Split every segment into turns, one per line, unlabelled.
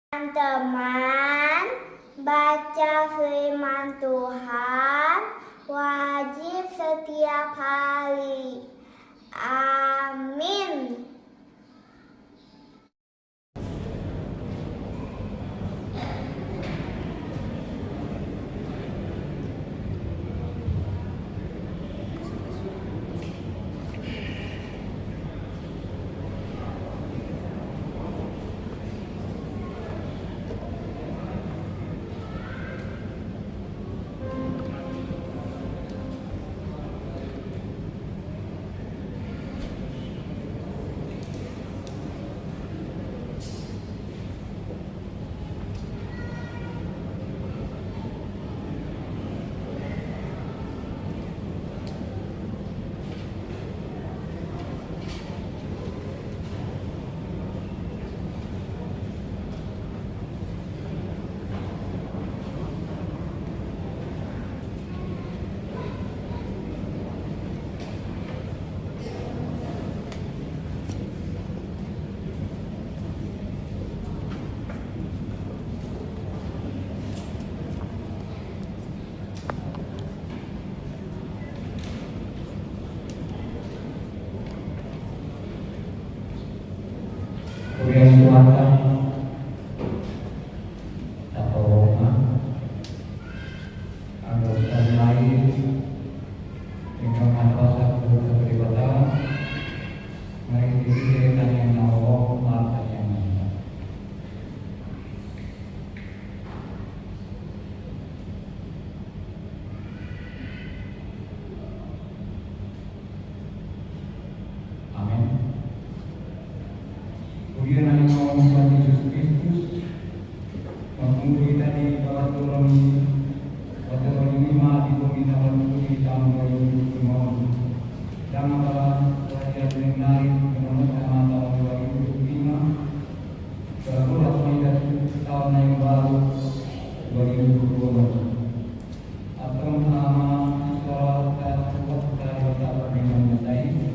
Teman-teman, baca firman Tuhan wajib setiap hari. Amin.
Kemudian kuatkan atau anggota lain dengan kuasa kepribadian, mari diberikan yang Allah maafkan yang Maha. Amin. Kemudian yang mau Tuhan Yesus Kristus mengungguli tadi bahwa turun waktu 5 di bumi tahun ini tahun 2025 dan masalah perhatian menarik menurut tahun 2025 berbulan tahun yang baru 2020 atau nama sholat dan kuat dari otak perbincangan mentai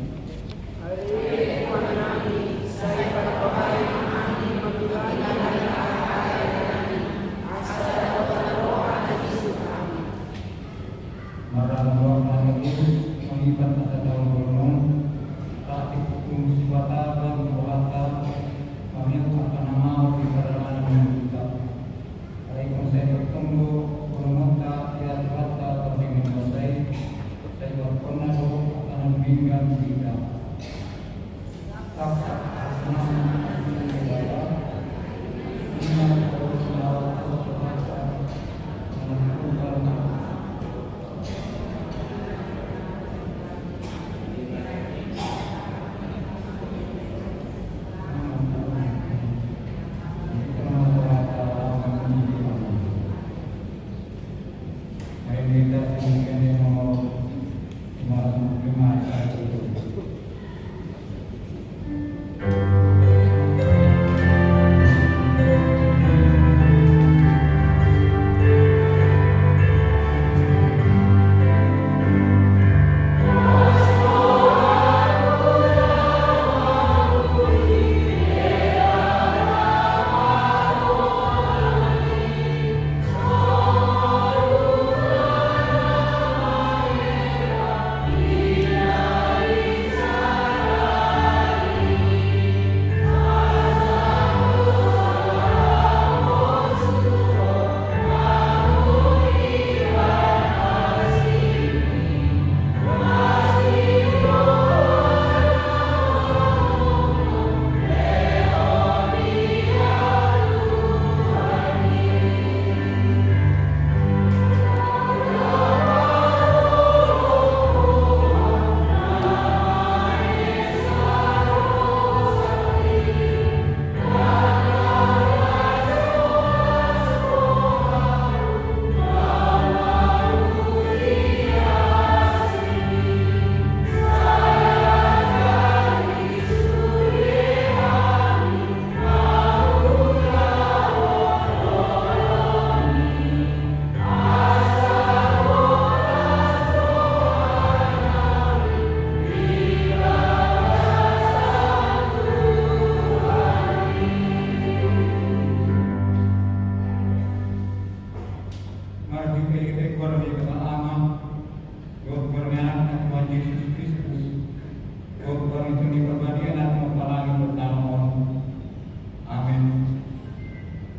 mengibat pada tahun berulung praktik hukum sifat dan berkata kami akan nama di perjalanan yang kita. Waalaikumsalam warahmatullahi wabarakatuh.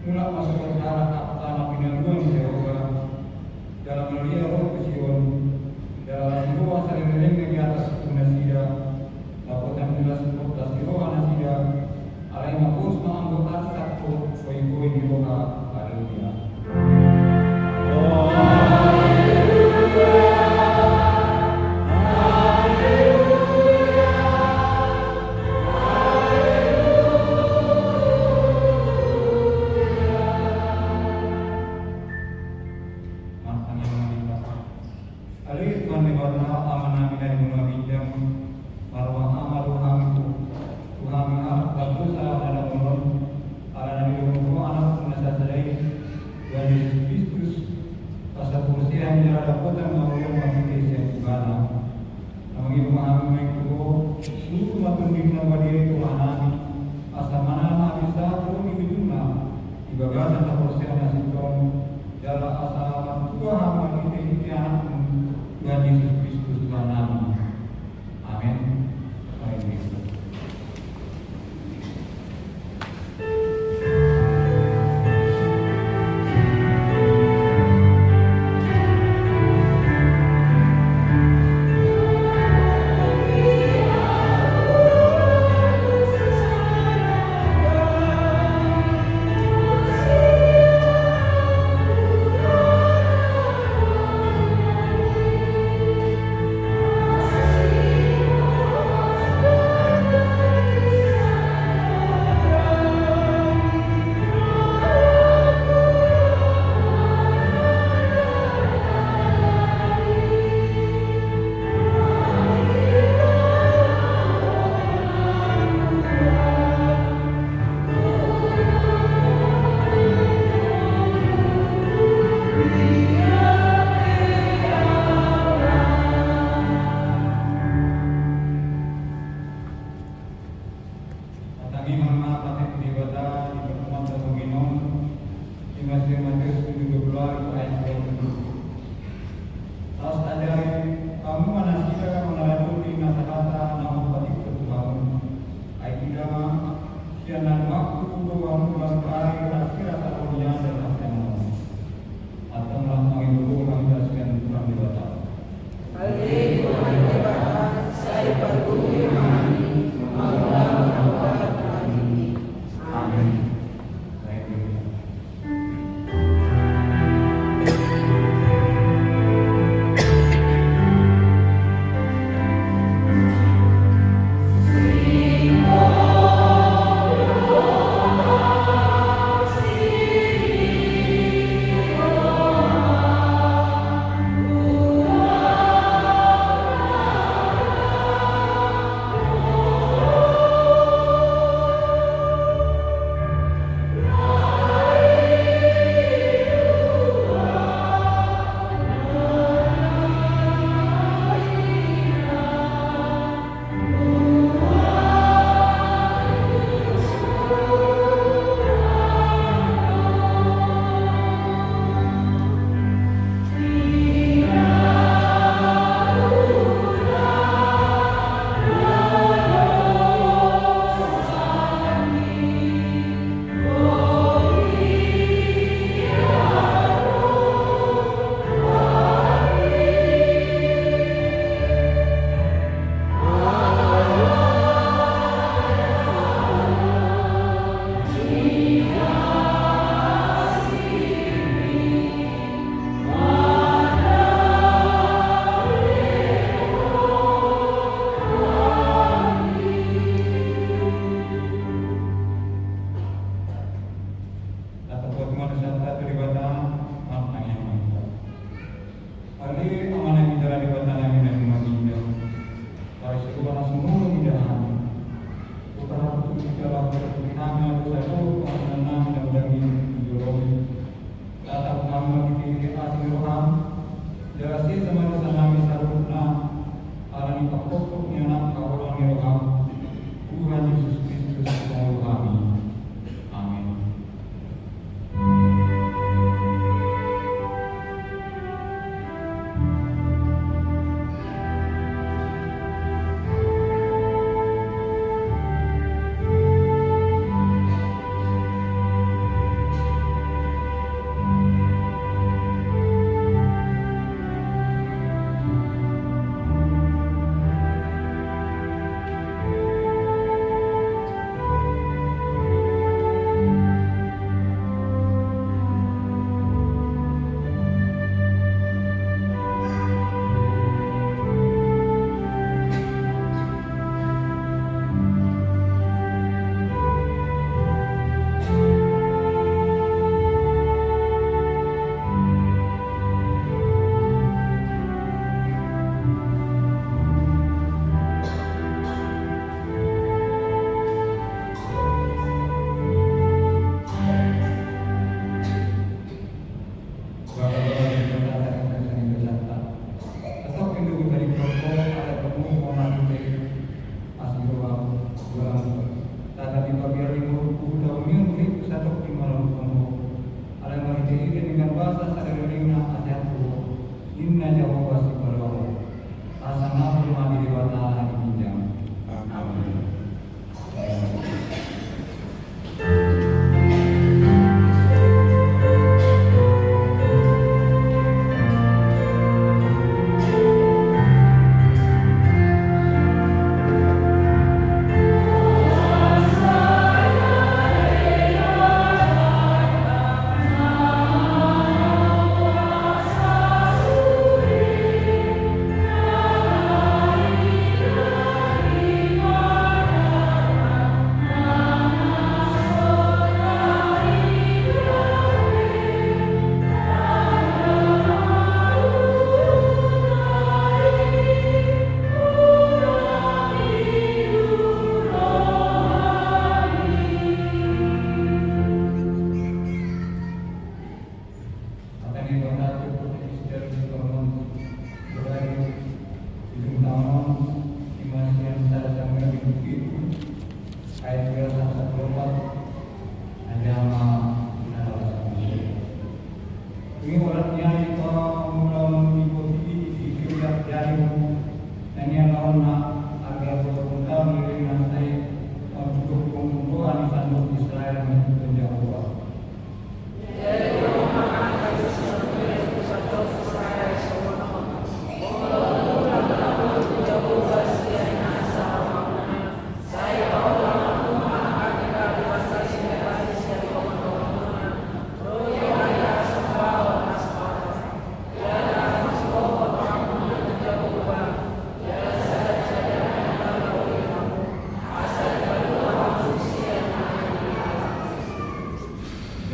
mula masuk ke dalam tanah pinanggung Jehovah dalam melia roh Sion dalam doa saling melenggang di atas punasida lapotan jelas kota Siro anasida alai mapus maanggo arsat ko koi di roha haleluya.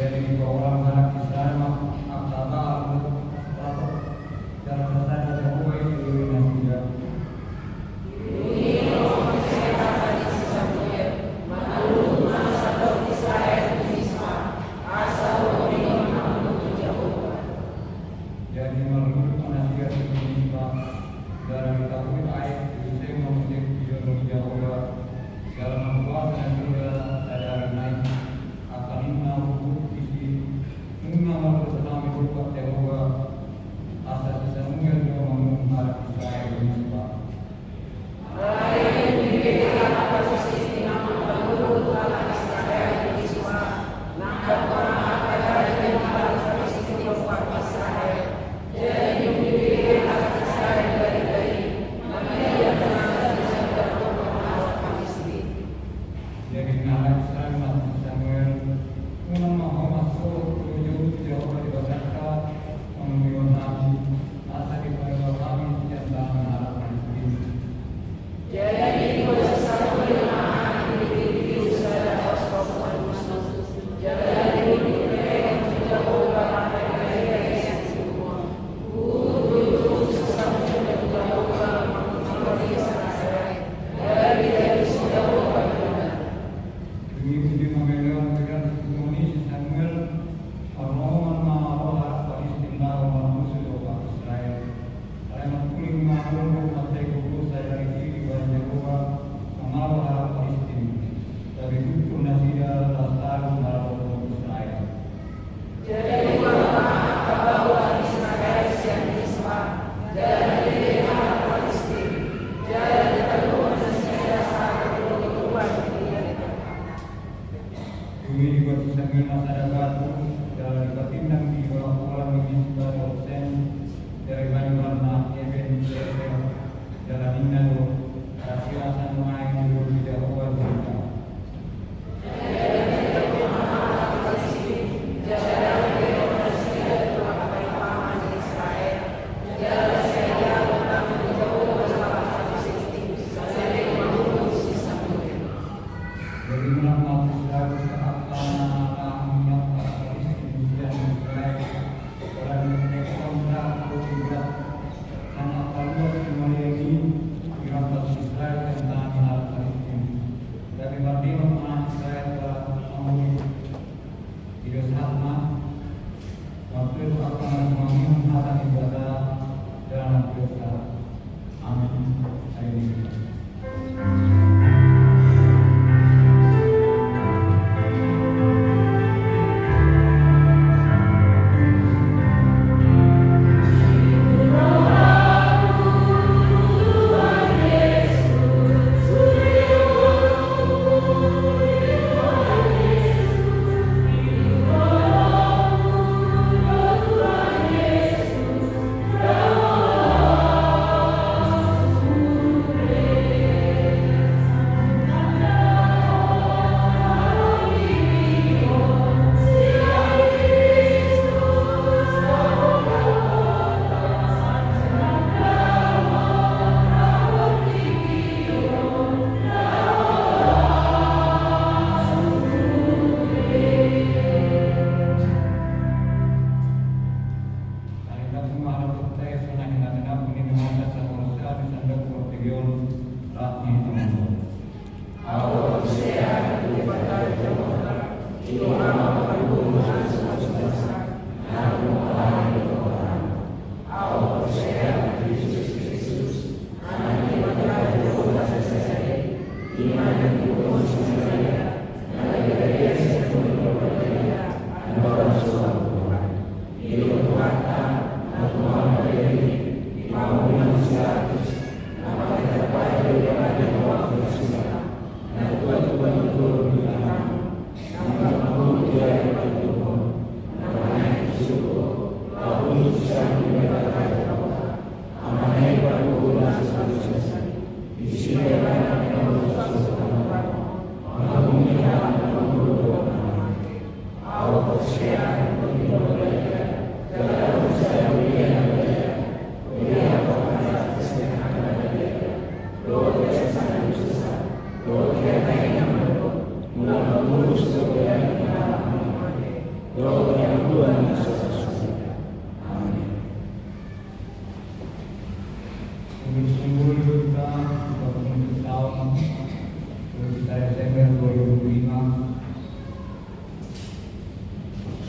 Jadi orang anak Israel aksara atau dalam bahasa Jawa itu namanya. Jadi menurut penasihat ini dari tahun ayat itu memujuk biologi Jawa dalam membuat dan juga sadar naik akan mengambil isi mengambil tentang berbuat Jawa asal bisa mengambil mengarah Israel ini sebab.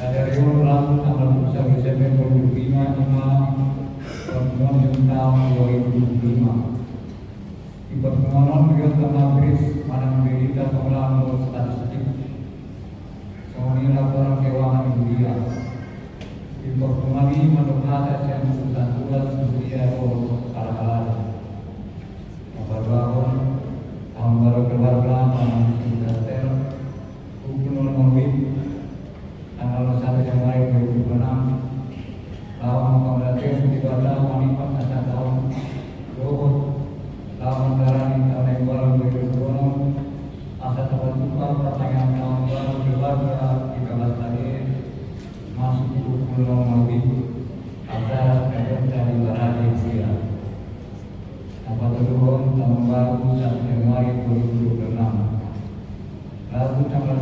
Dari orang tanggal 1 Desember 2005 pertemuan tentang 2025. Di pertemuan beliau telah pada berita pengelolaan statistik mengenai laporan keuangan dunia. Di pertemuan ini menurut atas yang tugas dunia kalah-kalah. Baru tahun baru keluarga tahun 19 Gubernur Morbid tanggal 1 Januari 2026 lawan Bangladesh di Batam Manipat Asa tahun Dohot lawan negara di tahun baru 2026 Asa tahun Tukar pertanyaan tahun baru keluarga 13 hari masuk di Gubernur Morbid Asa dari Baradi Sia. Apa turun tahun baru 1 Januari 2026. Lalu tanggal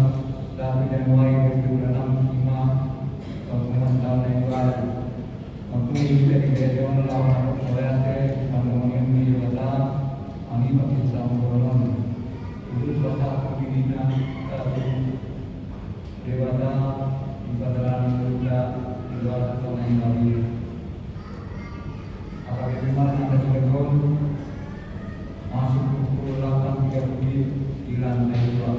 1 Januari 2026 pertemuan tahun yang baru. Mempunyai dari gereja lawan oleh pandangan yang dilakukan ani bagi samburan. Itu suatu pembinaan satu dewasa ibadah juga dewasa tahun yang baru. Apabila memang ada sebagian masuk pukul 8.30 di lantai 2.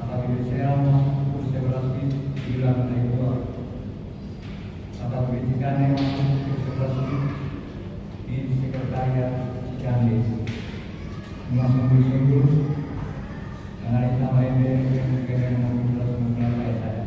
Apabila saya masuk pukul 11 di lantai 2. Apabila Cikande masuk pukul 11 di sekretariat Cikande. Masuk di sini karena ditambah ini yang memulai saya.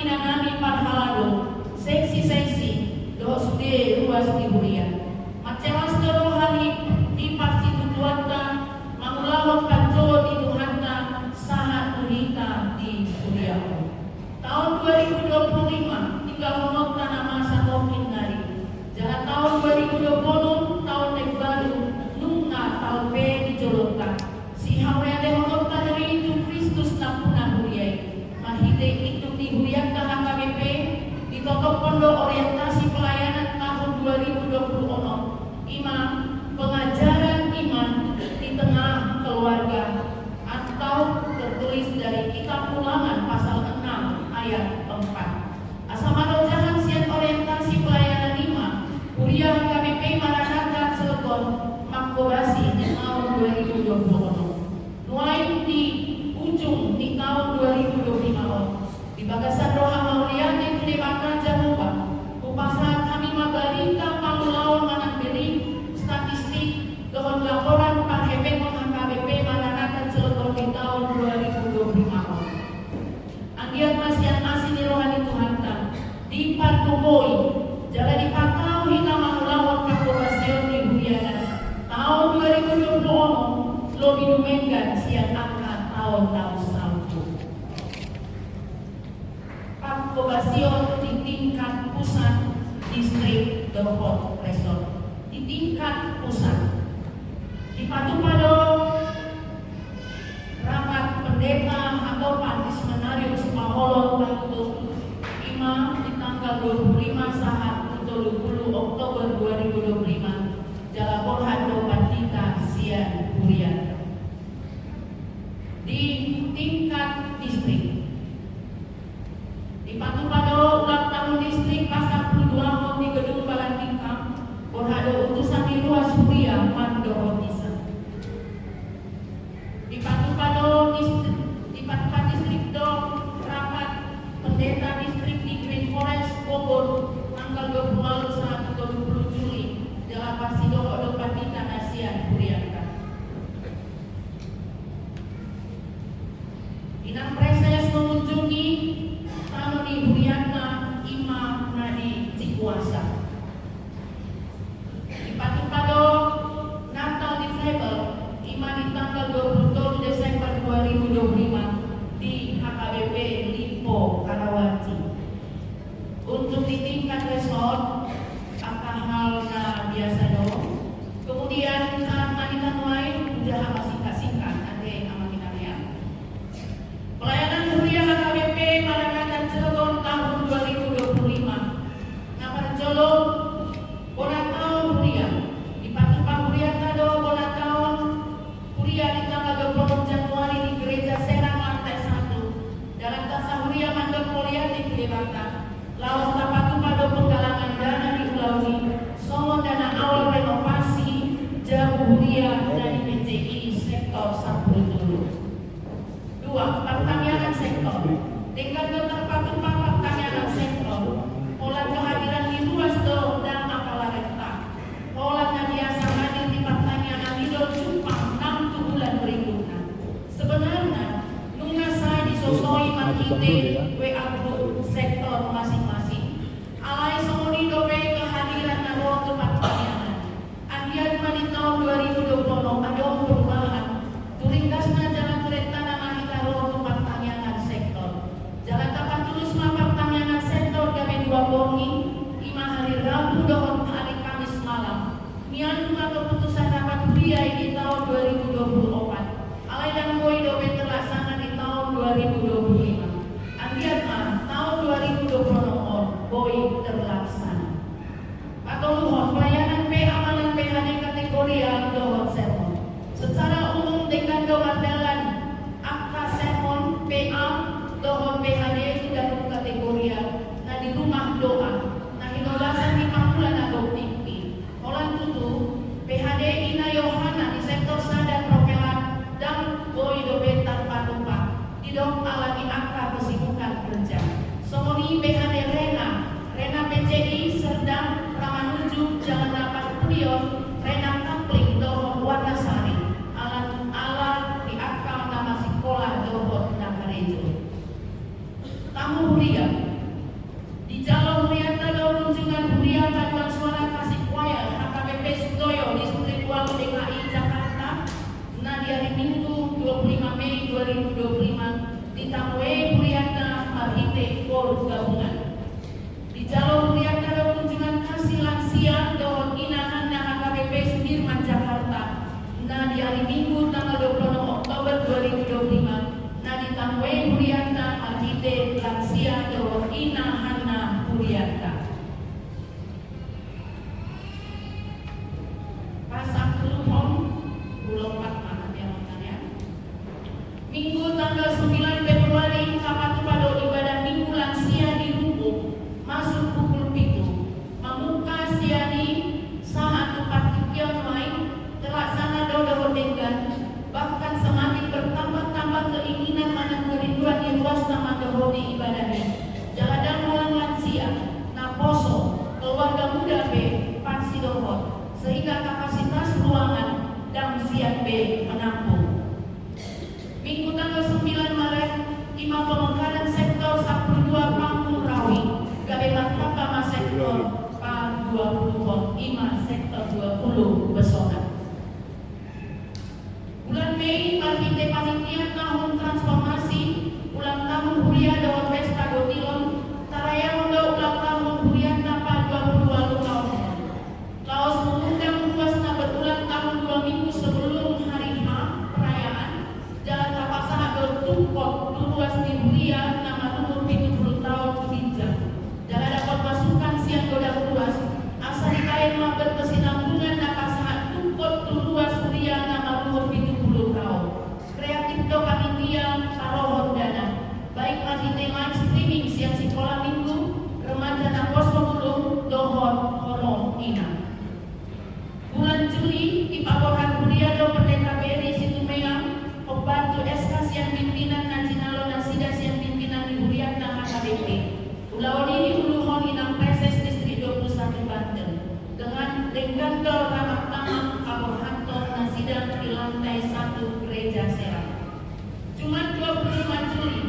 minanani parhalado seksi doh sude ruas di Huria macelas rohani di parti tujuanta mangulawak kanjo di Tuhanta sahat tuhita di Huria. Tahun 2025 tinggal menonton nama Satokin Nari. Jangan tahun 2020 tahun yang baru nunga tahun B dijolokkan. Si Hawriade menonton dari itu Kristus nampuna Huriai. Mahide itu dihuriakan HKBP di Totok Pondok Orientasi Pelayanan tahun 2020 Imam pengajaran iman di tengah keluarga atau tertulis dari Kitab Ulangan pasal 6 ayat 4. Asamado Jahan Sian Orientasi Pelayanan 5 Huria HKBP Maranatha Cilegon Makobasi di tahun 2020 Nuai di ujung di tahun 2025 di Bagasan Roha Maulian di Kedebatan Januba Upasa kami Mabarita Pangulawan Manambiri statistik dohon laporan Parhepekon HKBP Maranatha Cilegon di tahun 2025 Anggiat Masian Asini Rohani Tuhanta di Patuboi jalan di Patau hingga Mangulawan Pakobasyon di Huyana tahun 2020 lo didumengan siang angkat tahun-tahun salju Pakobasyon di tingkat pusat distrik Dohot Resort di tingkat pusat di Patupado rapat pendeta atau pantis menarium Sumaholo Tahutuk Imam di tanggal 25 saat 20 Oktober 2025 Jalapor Hado Bandita Sian Huria di tingkat distrik di Patupado ulang tahun distrik Pasar Puduangon di Gedung Balantingkang Borhado utusan di ruas Huria Mandoro Disa di Patupado distrik Dong rapat pendeta distrik di Green Forest Bogor tanggal 21 20 Juli dalam Pasido Odo Bandita Nasian Huriaka Inang Preses mengunjungi Tanuni Huriaka Imam Nadi Cikuasa di Patupado Natal di Febel Imam di tanggal 27 Desember 2025 di HKBP Lipo Karawaci untuk di tingkat resort akah halna biasa dong kemudian saat manita nuai udah masih kasihkan ade amakinanya pelayanan Huria HKBP Maranatha Cilegon tahun 2025 nama Jolo Bonatau Huria di Patupang Huria Kado Bonatau Huria di tanggal 20 Januari di Gereja Serang lantai 1 dalam Tasa Huria Mandor Mulia di Kedebatan lawas Patupado penggalangan dana di Ulawi Songo dana awal renovasi Jabu Huria dari PCI sektor 10 dulu 2. Pertanian sektor tingkat dokter Patupang pertanian sektor pola kehadiran di ruas do dan apalah renta pola biasa hadir di pertanian Amidol Cupang 6 bulan berikutnya sebenarnya nungga saya disosoi makite WA group sektor masing-masing alai semuni dope kehadiran naro tempat pertanian andian di tahun 2020 ada perubahan turingkasna jalan kereta nama hitaro tempat pertanian sektor jalan tapat tulus pertanian sektor gawe 2 bongi 5 hari Rabu dohon hari Kamis malam mian bunga keputusan rapat Huria di tahun 2024 alai dan boy dope terlaksana di tahun 2025 andian tahun 2020 boy terlaksana atau luhon pelayanan P amalan PHD kategori yang dohon sermon secara umum dengan dohon dalan angka sermon PA dohon PHD itu dalam kategori nah di rumah doa nah hinolasan di pangkulan atau TV olan tutu PHD Ina Yohana di sektor sadar propelan dan boy dobe tanpa tumpah di dong alami angka kesibukan kerja somoni PHD Rena PCI Serdang Ramanuju Jalan Dapat Pudion Rena Kapling dohon warna sari alat di akal nama sekolah dohon Nakarejo tamu Huria Ditangwe Puriata Marhite Kor Gabungan. Di Jalur Puriata ada kunjungan kasih lansia dohon inahan na HKBP Sudirman Jakarta. Nah di hari Minggu tanggal 26 Oktober 2025. Nah ditangwe Puriata Marhite lansia dohon inahan na Puriata. Pasang Luhon Bulompat mana ya makanya. Minggu tanggal 9 Februari kapatu pada ibadah minggu lansia di Rumpuk masuk pukul 7 mamuka siani saat tempat kikian lain terlaksana daudah dengan bahkan semakin bertambah-tambah keinginan mana kerinduan di ruas nama dahodi ibadahnya jaladan orang lansia naposo keluarga muda B Paksi Dohot sehingga kapasitas ruangan dan siap B menampung. Minggu tanggal 9 Maret, Imam Pemekaran Sektor 12 Panggung Rawi, Gabe Martapa Sektor Pang 20 Imam Sektor 20 Besona. Bulan Mei, Marhite Panitia Tahun Transformasi, ulang tahun Huria Dawat Pesta Gotilon, Taraya Rondo ulang tahun Huria Tapa 22 tahun. Laos mengundang ruasna berulang tahun 2 minggu sebelum hari H perayaan. Jalan Tapasaha bertumpok luas di Huria nama umur 70 tahun bijak. Jalan dapat pasukan siang goda luas. Asal dikain mah berkesinambungan Tapasaha tumpok luas Huria nama umur 70 tahun. Kreatif do panitia tarohon dana. Baik Marhite live streaming siang sekolah minggu remaja na pos pemulung dohon horong ina. Bulan Juli di Pabohan Huria do Pendeta Beri Situmeang pembantu SK siang pimpinan Najinalo Nasida siang pimpinan di Huria na HKBP. Pulau ini uluhon inang preses distrik 21 Banten dengan dol ramah tamang Pabohanto Nasida di lantai 1 Gereja Serang. Jumat 25 Juli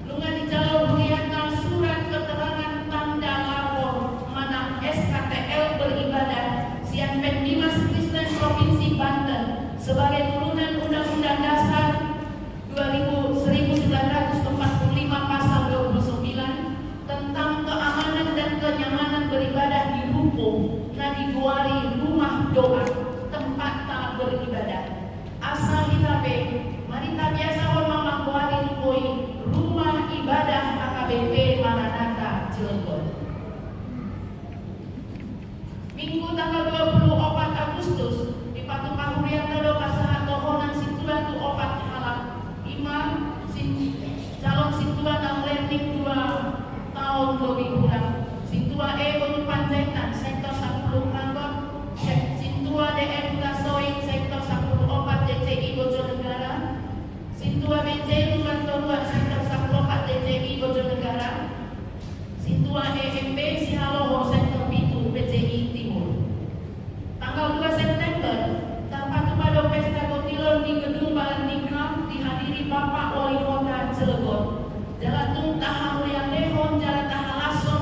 lunga di Jalur Huria surat keterangan tanda lapor mana SKTL beribadah Sian Pendimas Kristen Provinsi Banten sebagai turunan Undang-Undang Dasar 1945 Pasal 29 tentang keamanan dan kenyamanan beribadah di Rumpuk, Nadiguari Rumah Doa, tempat tak beribadah. Asal hitabe, marita biasa hormat mangkuari rupoi, Rumah Ibadah HKBP Maranatha Cilegon. Minggu tanggal 24 Agustus di Patu Pahurian Tado Pasaha Tohonan Situan tu opat halak Imam calon Situan dan landing 2 tahun lebih kurang. Situa Bonu Panjaitan Sektor 10 Kantor, Situa DM Kasoing Sektor 14 DCI Bojonegara, Situa BC Lumanto 2 Sektor 14 DCI Bojonegara, Situa EMB Sihaloho Sektor 7 BCI Tanggal 2 September, tanpa kepada pesta Gotilon di Gedung Balandingkam dihadiri Bapak Wali Kota Cilegon. Jalan Tung Taha Mulia Lehon, Jalan Taha Lasso,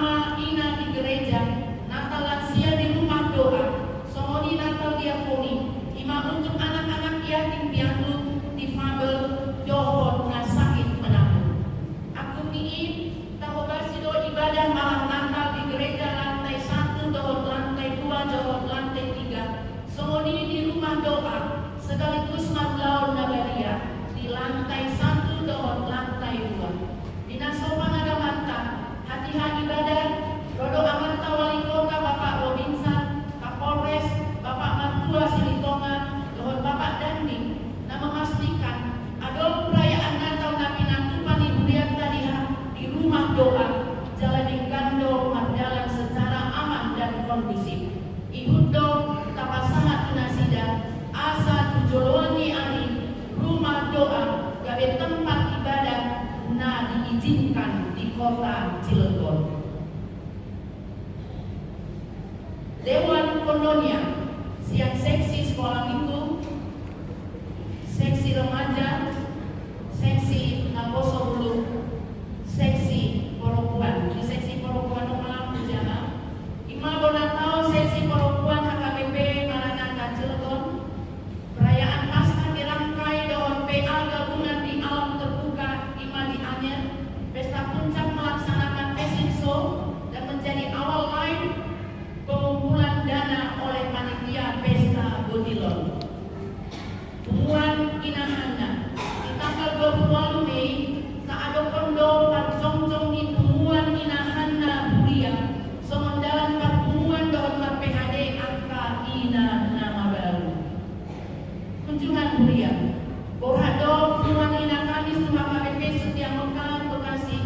ama ina di gereja, Natal lansia di rumah doa, somoni Natal diakoni, ima untuk anak-anak yatim piatu, difabel, dohot, na sakit menanggung. Aku niim, tahu basido ibadah malam Natal di gereja lantai 1, dohot lantai 2, dohot lantai 3, somoni di rumah doa, sekaligus madlaun nagaria, di lantai 1, dohot lantai 2. Dinaso Pangadamata, hati-hati ibadah, Rodo Amarta Wali Kota Bapak Robinson, Kapolres Bapak Martua Silitonga, dohot Bapak Dandi, na memastikan adol perayaan Natal Nabi Natupan Ibu Liat Tadiha di rumah doa, jalan gandol mardalan secara aman dan kondusif. Ihudo tapasangat tunasida, asa tujoloni ari, rumah doa, gawe tempat ibadah, na diizinkan di kota Cilegon. Dewan Kondonia, siang seksi sekolah minggu, seksi remaja, seksi Naposo Hulu, seksi Poropuan. Di seksi Poropuan Umalam Pujana, Ima Bonatau, seksi Poropuan HKBP Maranatha Cilegon. Perayaan Paskah dirangkai dengan PA gabungan di alam terbuka Ima di Anyer. Pesta puncak melaksanakan fashion show dan menjadi awal lain pengumpulan dana oleh panitia Pesta Bodilon. Umuan Inahana di tanggal 20 Mei saado kondo parjong-jong di umuan Inahana Buria semendalan parumuan doon PHD angka ina nama baru. Kunjungan Buria Borado umuan ina Kamis Rumah KBP Setia Mekar Bekasi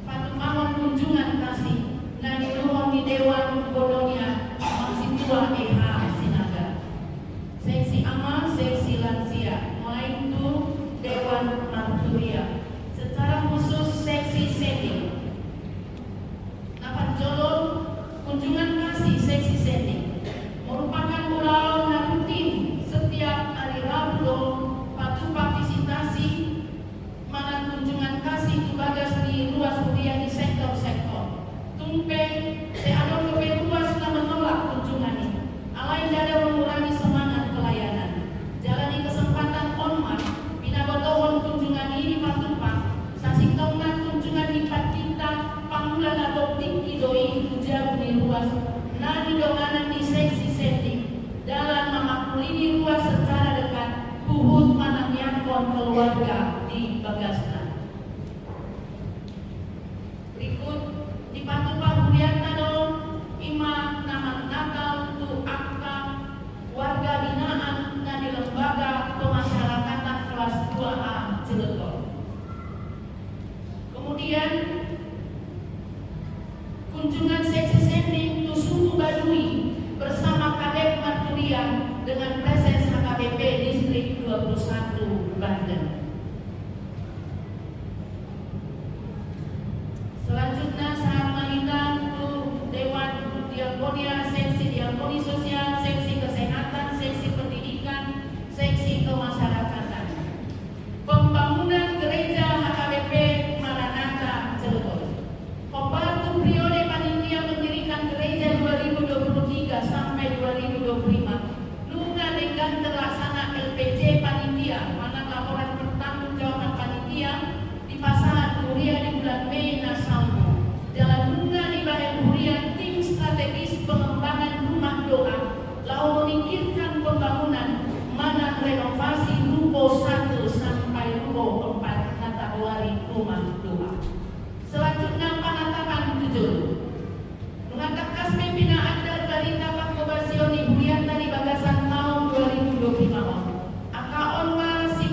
patumangon kunjungan kasih nani nuhon di Dewan Kondonia masih tua EH Sinaga. Seksi amal, seksi lansia, main tu Dewan Marturia. Secara khusus seksi setting. Dapat jolol kunjungan kasih seksi setting merupakan pulau na rutin setiap hari Rabu patupa visitasi mana kunjungan kasih tubagas di luas kuliah di sektor-sektor. Tumpe seado kebetua sudah menolak kunjungan ini. Alain dada mengurangi semangat pelayanan. Jalani kesempatan onmat, pinabotohon kunjungan ini patupa. Sasingtongan kunjungan lipat kita, panggulan atau tinggi doi puja bumi ruas. Nani donganan di seksi setting. Dalam memakulini ruas secara dekat, puhut manang yakon keluarga di Bagasna. Berikut di patupa Budianta dong, ima nama Natal tu akta warga binaan dan di lembaga pemasyarakatan kelas 2A Cilegon. Kemudian kunjungan seksi sending tu suku Baduy bersama Kadep Marturia dengan presens HKBP Distrik 21 Banten. Selanjutnya saat malitan tu Dewan Diakonia, seksi diakoni sosial, seksi kesehatan, seksi pendidikan, seksi kemasyarakatan. Pembangunan gereja HKBP Maranatha Cilegon. Pembantu periode panitia mendirikan gereja 2023 sampai 2025. Nunga dengan terlaksana LPJ panitia, mana laporan pertanggungjawaban panitia di pasangan Buria di bulan Mei Nasalmo. Jalan Nunga di Bahel Buria, tim strategis pengembangan rumah doa, lalu memikirkan pembangunan mana renovasi ruko 1 sampai ruko 4 kategori rumah doa. Selanjutnya penatapan jujur. Mengatakan pembinaan dan balita Pakobasioni Budianta di Bagasan tahun 2025. Akaon masih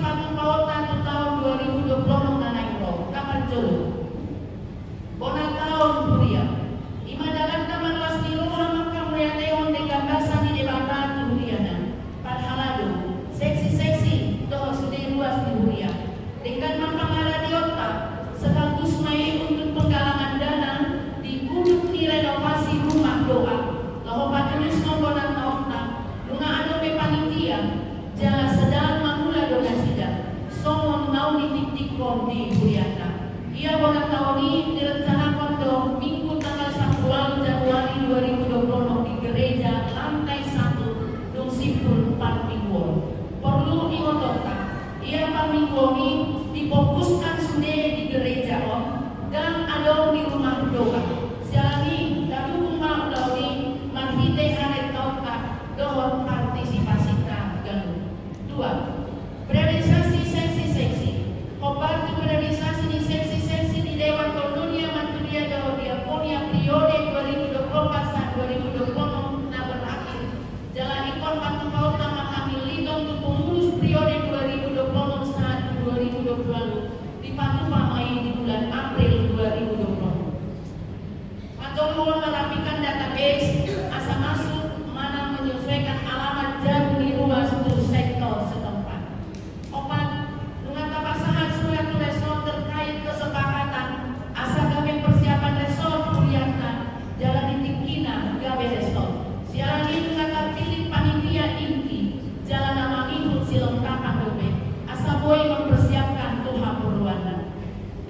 atau mau merapikan database asal masuk mana menyesuaikan alamat dan di ruas tu sektor setempat. 4. Dengan tapasahan surat resort terkait kesepakatan asal gawe persiapan resort Puriana jalan titik kina gawe resort. Siaran ini dengan pilih panitia inti jalan nama minggu silengkapan dobe asal boy mempersiapkan Tuhan Purwana.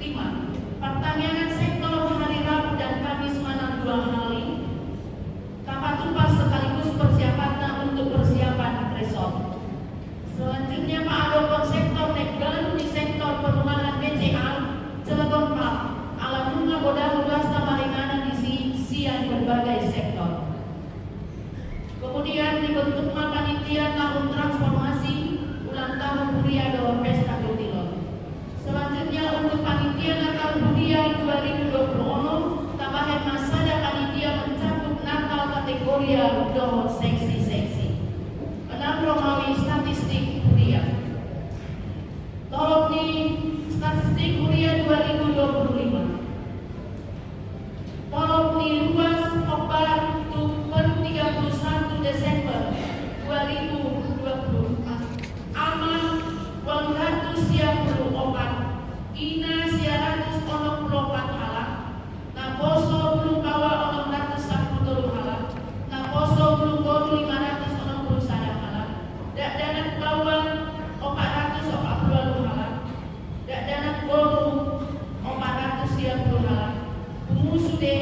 5. Pertanyaan sektor hari Rabu dan Kamis mana 2 hari tanpa tupas sekaligus persiapannya untuk persiapan resort. Selanjutnya Pak Adopon sektor baru di sektor perumahan BCA Cilegon Park alam bunga bodah luas tamaringanan di siang berbagai sektor. Kemudian dibentuknya panitia tahun transformasi ulang tahun Buria Doa Pesta Kutilon. Selanjutnya untuk panitia Natal Buria 2020 tambahan masada panitia mencakup Natal kategori Doa seksi-seksi. 6. Romawi statistik Buria. Tolong di statistik Buria 2025. Tolong di ruas Oktober per 31 Desember 2024. Amal 194, Ina 194 halak, Naposo belum bawa 610 halak, Naposo belum bawa 561 halak, Dak danak bawa 440 halak, Dak danak bawa 410 halak, Umusude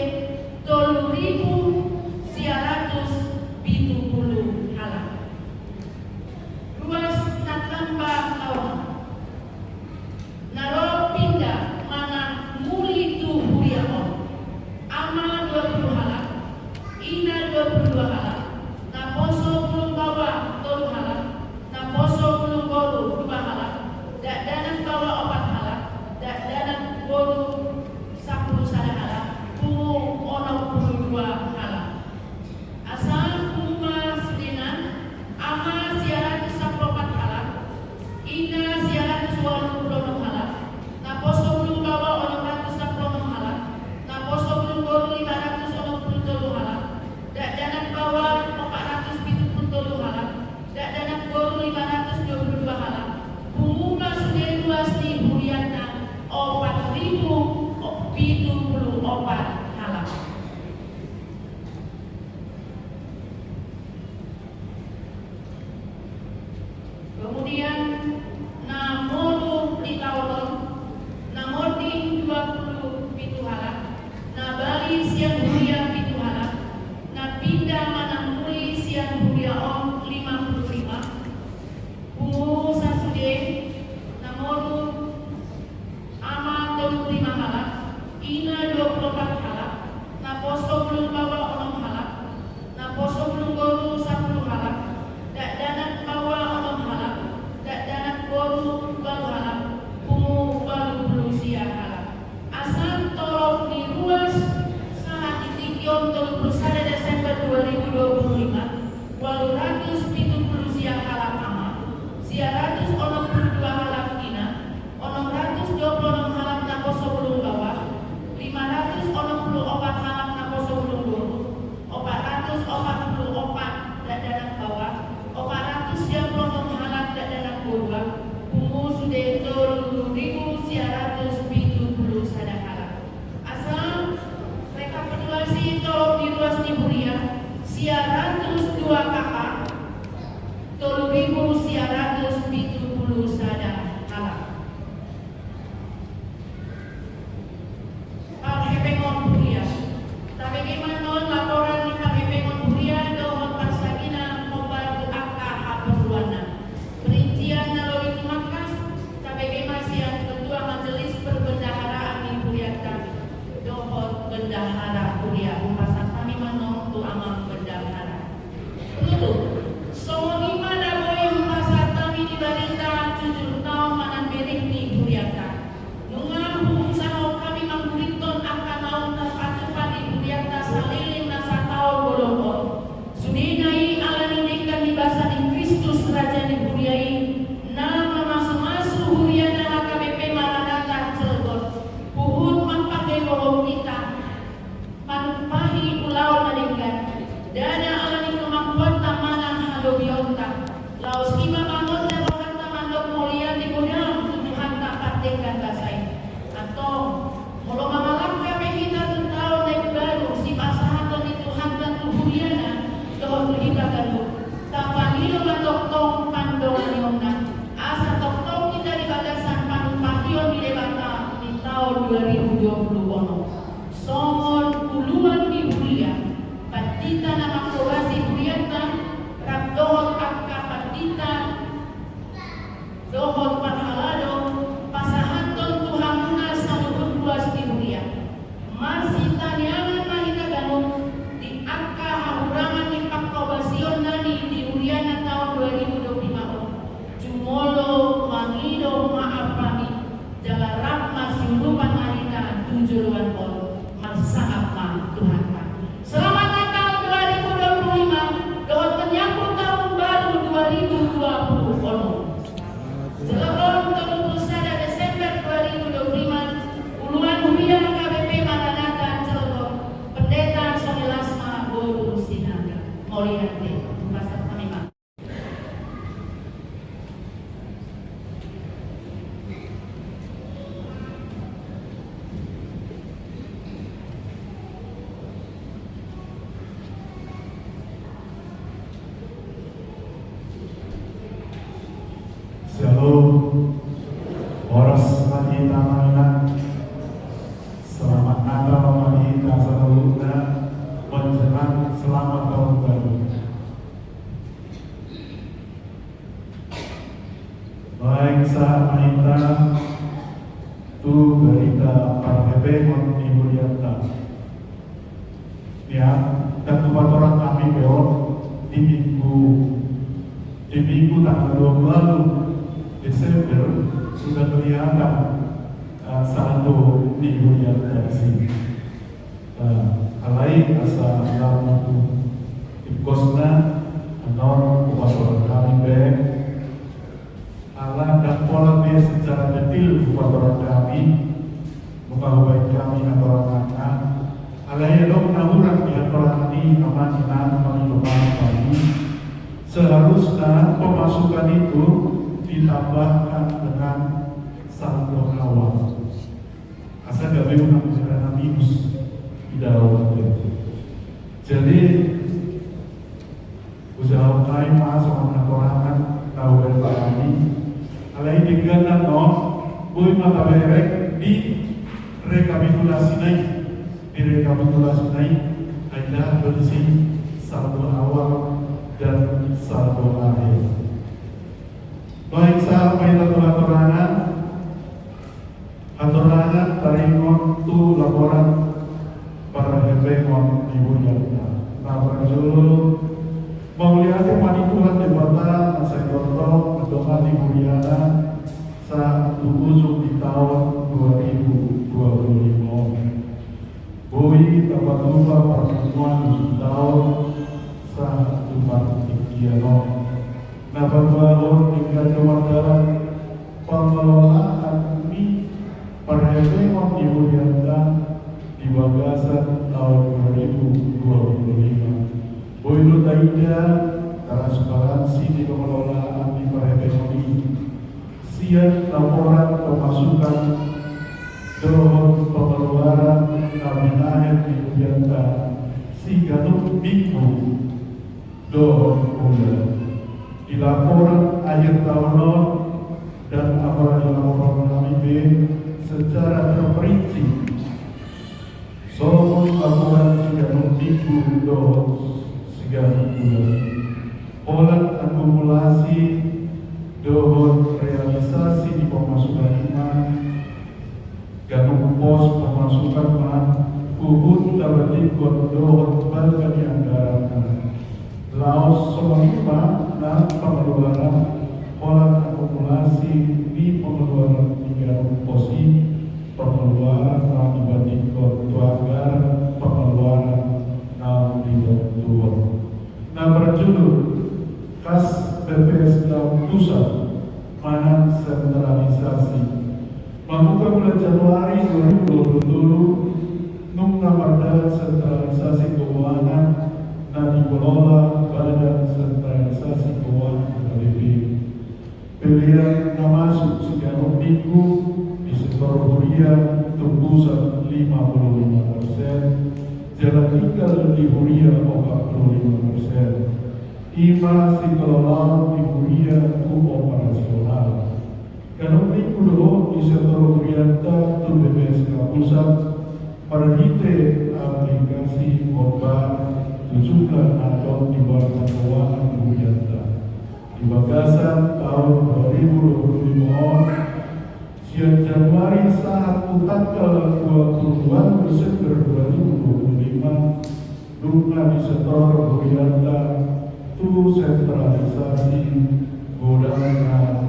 3.170 halak. Ruas natambah tahun. Naro pindah mana muli tu Buriaon. Amal 20 halak, Ina 22 halak, Naposo belum bawa 3 halak, Naposo belum bawa 2 halak, Dak danak bawa 4 halak, Dak danak bawa 10 halak, Pungu 22 halak. Asal Puma Sedenan, Ama 114 halak, Ina 180 halak, Naposo belum bawa 610 halak, Naposo belum bawa 560 halak, Dak danak bawa 470 halak, Dak danak bawa 522 halak. Pengumumkan sudah luas di Buriana 4.074 halak. Kemudian Namodu di Taulon, Namodi 20 halak, Nabali siang Buria 7 halak, Napinda Manamuli siang Buria Om 55, Bungu Sasude, Namodu Ama 25 halak, Ina 24 halak, Naposo belum bawa 6 halak, Naposo belum bawa 10 halak, Dak danak bawa 6 halak, Dak danak baru halak, Pungu baru berusia halak. Asal tolong di ruas saat ditikyon 31 Desember 2025 270 siang halak ama, 162 halak Ina, 626 halak Naposo belum bawa, 564 halak Naposo belum bawa, 444 dak danak bawa, 496 halak dak danak bawa, Pungu sudah 7.170 halak. Asal rekapitulasi tolong di ruas di Buria 102 kakak 3.170 halak. Parhepengon Buria. Bagaimana laporan di Parhepengon Buria dohon pasagina mobar akta haperluana. Perincian naloi tumakas bagaimana siang ketua majelis perbendaharaan di Buria dohon bendahara Buria pasang kami menontu amang bendahara. Oriente. Pastor Panima.
Shalom, oras manita mainan. Selamat Natal manita seluruhnya menjelang selamat tahun baru. Baik saat manita tu berita parhebemon ibu liata. Ya, dan tempat orang kami beon di minggu tanggal 20 Desember sudah kelihatan saldo di hunian dari sini. Alai asa dalam kosna anor upatoran kami baik. Allah dan pola dia secara detail upatoran kami, muka baik kami atoran anak. Alai dong nahuran di atoran ini amanan penghidupan kami. Seharusnya pemasukan itu ditambahkan dengan saldo awal. Asal gak boleh karena minus di dalam itu. Jadi usaha kami masuk menatorakan tahu dari kami. Alai digana no, boleh mata berek di rekapitulasi naik, ada bersih saldo awal dan saldo akhir. Baik sampai aturan taringon tu laporan para hepemon ibu janda. Nah berjulu mauliati manituhan di kota Masai Koto mendoa di Mulyana saat ujung di tahun 2025. Bui tempat lupa pertemuan di tahun saat Tuhan Ikiano. Nah, berbangun hingga dalam pengelolaan ini perhubungan dimuliakan di bagasan tahun 2025. Boylo taida transparansi di pengelolaan di perhubungan ini. Siap laporan pemasukan dohon pengeluaran kabinah dimuliakan si ganung minggu dohon bulan. Dilaporan akhir tahun dan laporan kami B secara terperinci. Solomon laporan seganung minggu dos seganung bulan. Pola akumulasi dohon realisasi di pemasukan iman. Ganung pos pemasukan iman. Kuhun dapat dikot dohon bagi anggaran. Laos selama dan pengeluaran pola akumulasi di pengeluaran 3 posi pengeluaran dibanding keluarga pengeluaran 6 Nah berjudul kas BPSK pusat mana sentralisasi. Membuka bulan Januari 2020 pada sentralisasi keuangan dan dikelola Badan Sentralisasi Keuangan KBP. Pilihan masuk sekian minggu di sektor Huria tembusan 55%, jalan tinggal di Huria 45%. IMA dikelola di Huria operasional. Kalau minggu dulu di sektor Huria tu BPSK pusat perhite aplikasi obat 17 atau di bawah keuangan Bujanta. Di bagasan tahun 2025 siang Januari saat tanggal 22 Desember 2025 Duna di sektor Bujanta tu sentralisasi godana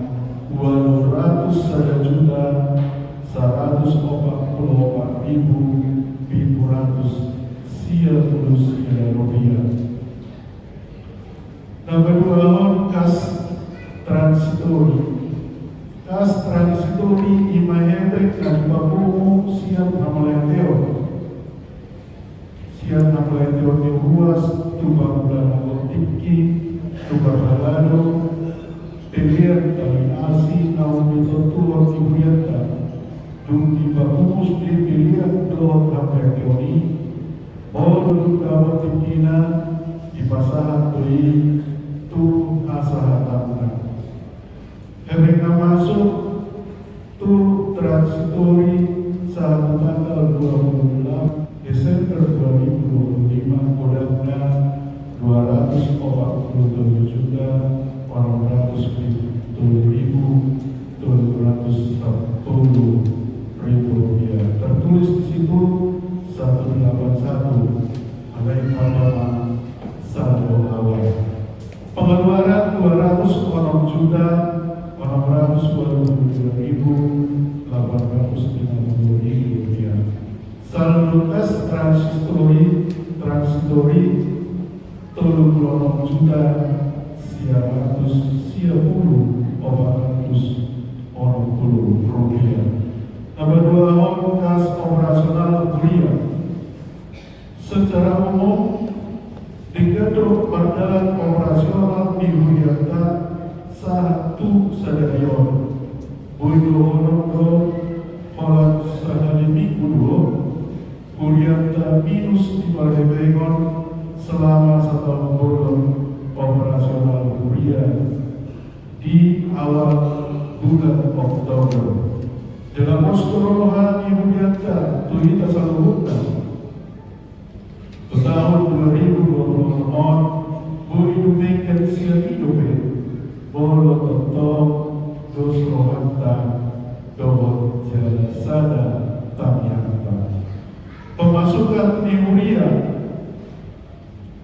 244.700 rupiah. Nomor 2 kas transitori. Kas transitori imahebek dan bakumu siap namalenteo. Siap namalenteo di ruas tuba bulan Tiki, tuba balado, pilihan dari asi naun itu tuan ibuyata, jumlah bagus di pilihan doa hampir kioni, baru dapat tikina di pasahan beli tu asahan tamunan. Mereka masuk tu transitori saat tanggal 26 Desember 2025 mudah-mudahan 247.740.710 rupiah. Tertulis di situ 181 alaih pertama saldo awal. Pengeluaran 206.822.850 rupiah. Saldo kas transitori 30.410 rupiah. Nomor 2 kas operasional kuliah. Secara umum di gedung perjalanan operasional di Huyata satu Sadarion Buido Honondo Holland Sadalimi Kudo Huyata minus di Palembang selama 1 bulan operasional kuliah di awal bulan Oktober. Dalam Ostrohan di Huyata Tuhita Saluhutan tahun 2024 Buido Mengken Siang Hidupe Bolo Tentong Dos Rohanta Dohot Jelasada Tamyanta. Pemasukan di Huria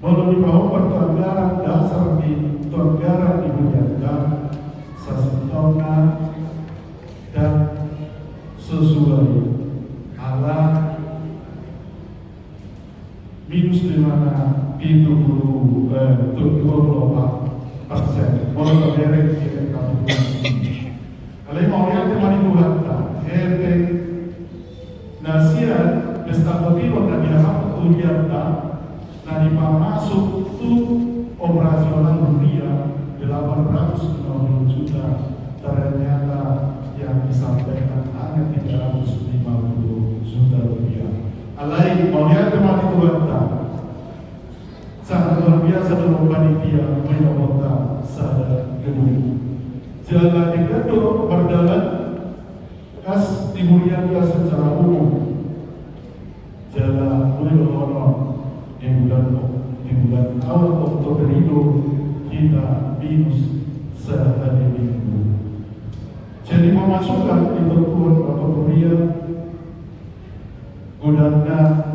melalui bawah pertanggaran dasar di Tenggara di Huyata Sasitona dan sesuai ala minus di mana 24% kalau terderek di kalkulasi. Kalau mau lihat teman ibu hantar, nasihat bestapotiro dan diharap tujuan dan masuk tu operasional dunia 860 juta ternyata yang disampaikan hanya 350 juta rupiah. Alai mau lihat teman itu hantar sangat luar biasa dalam panitia menyelenggarakan sada gedung. Jalan di gedung berjalan kas dimuliakan secara umum. Jalan menyelenggarakan di bulan awal Oktober itu kita minus sehari minggu. Jadi memasukkan di pertuan Bapak Kuliah gudangnya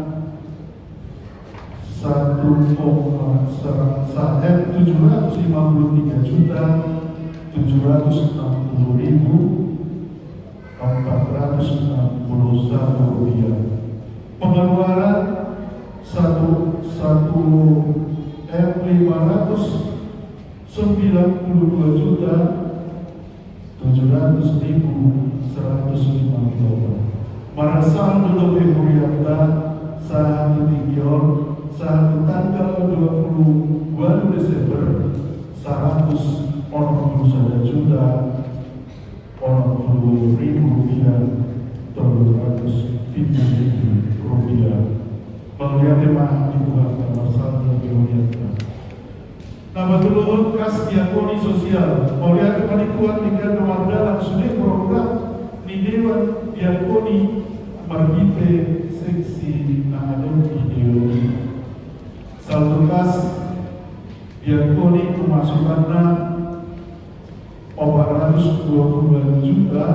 753.760.461 rupiah. Pengeluaran 592.700.150. Marasal dulu Pemuriata saat tinggion saat tanggal 22 Desember 141 juta 40.000 rupiah 350 rupiah. Melihat tema dibuat Marasal dulu Pemuriata. Nama dulu kas diakoni sosial. Melihat penipuan tinggal nomor dalam sudah program di Dewan Diakoni Margite seksi Nagadon Ideologi. Saldo kas diakoni pemasukannya 422 juta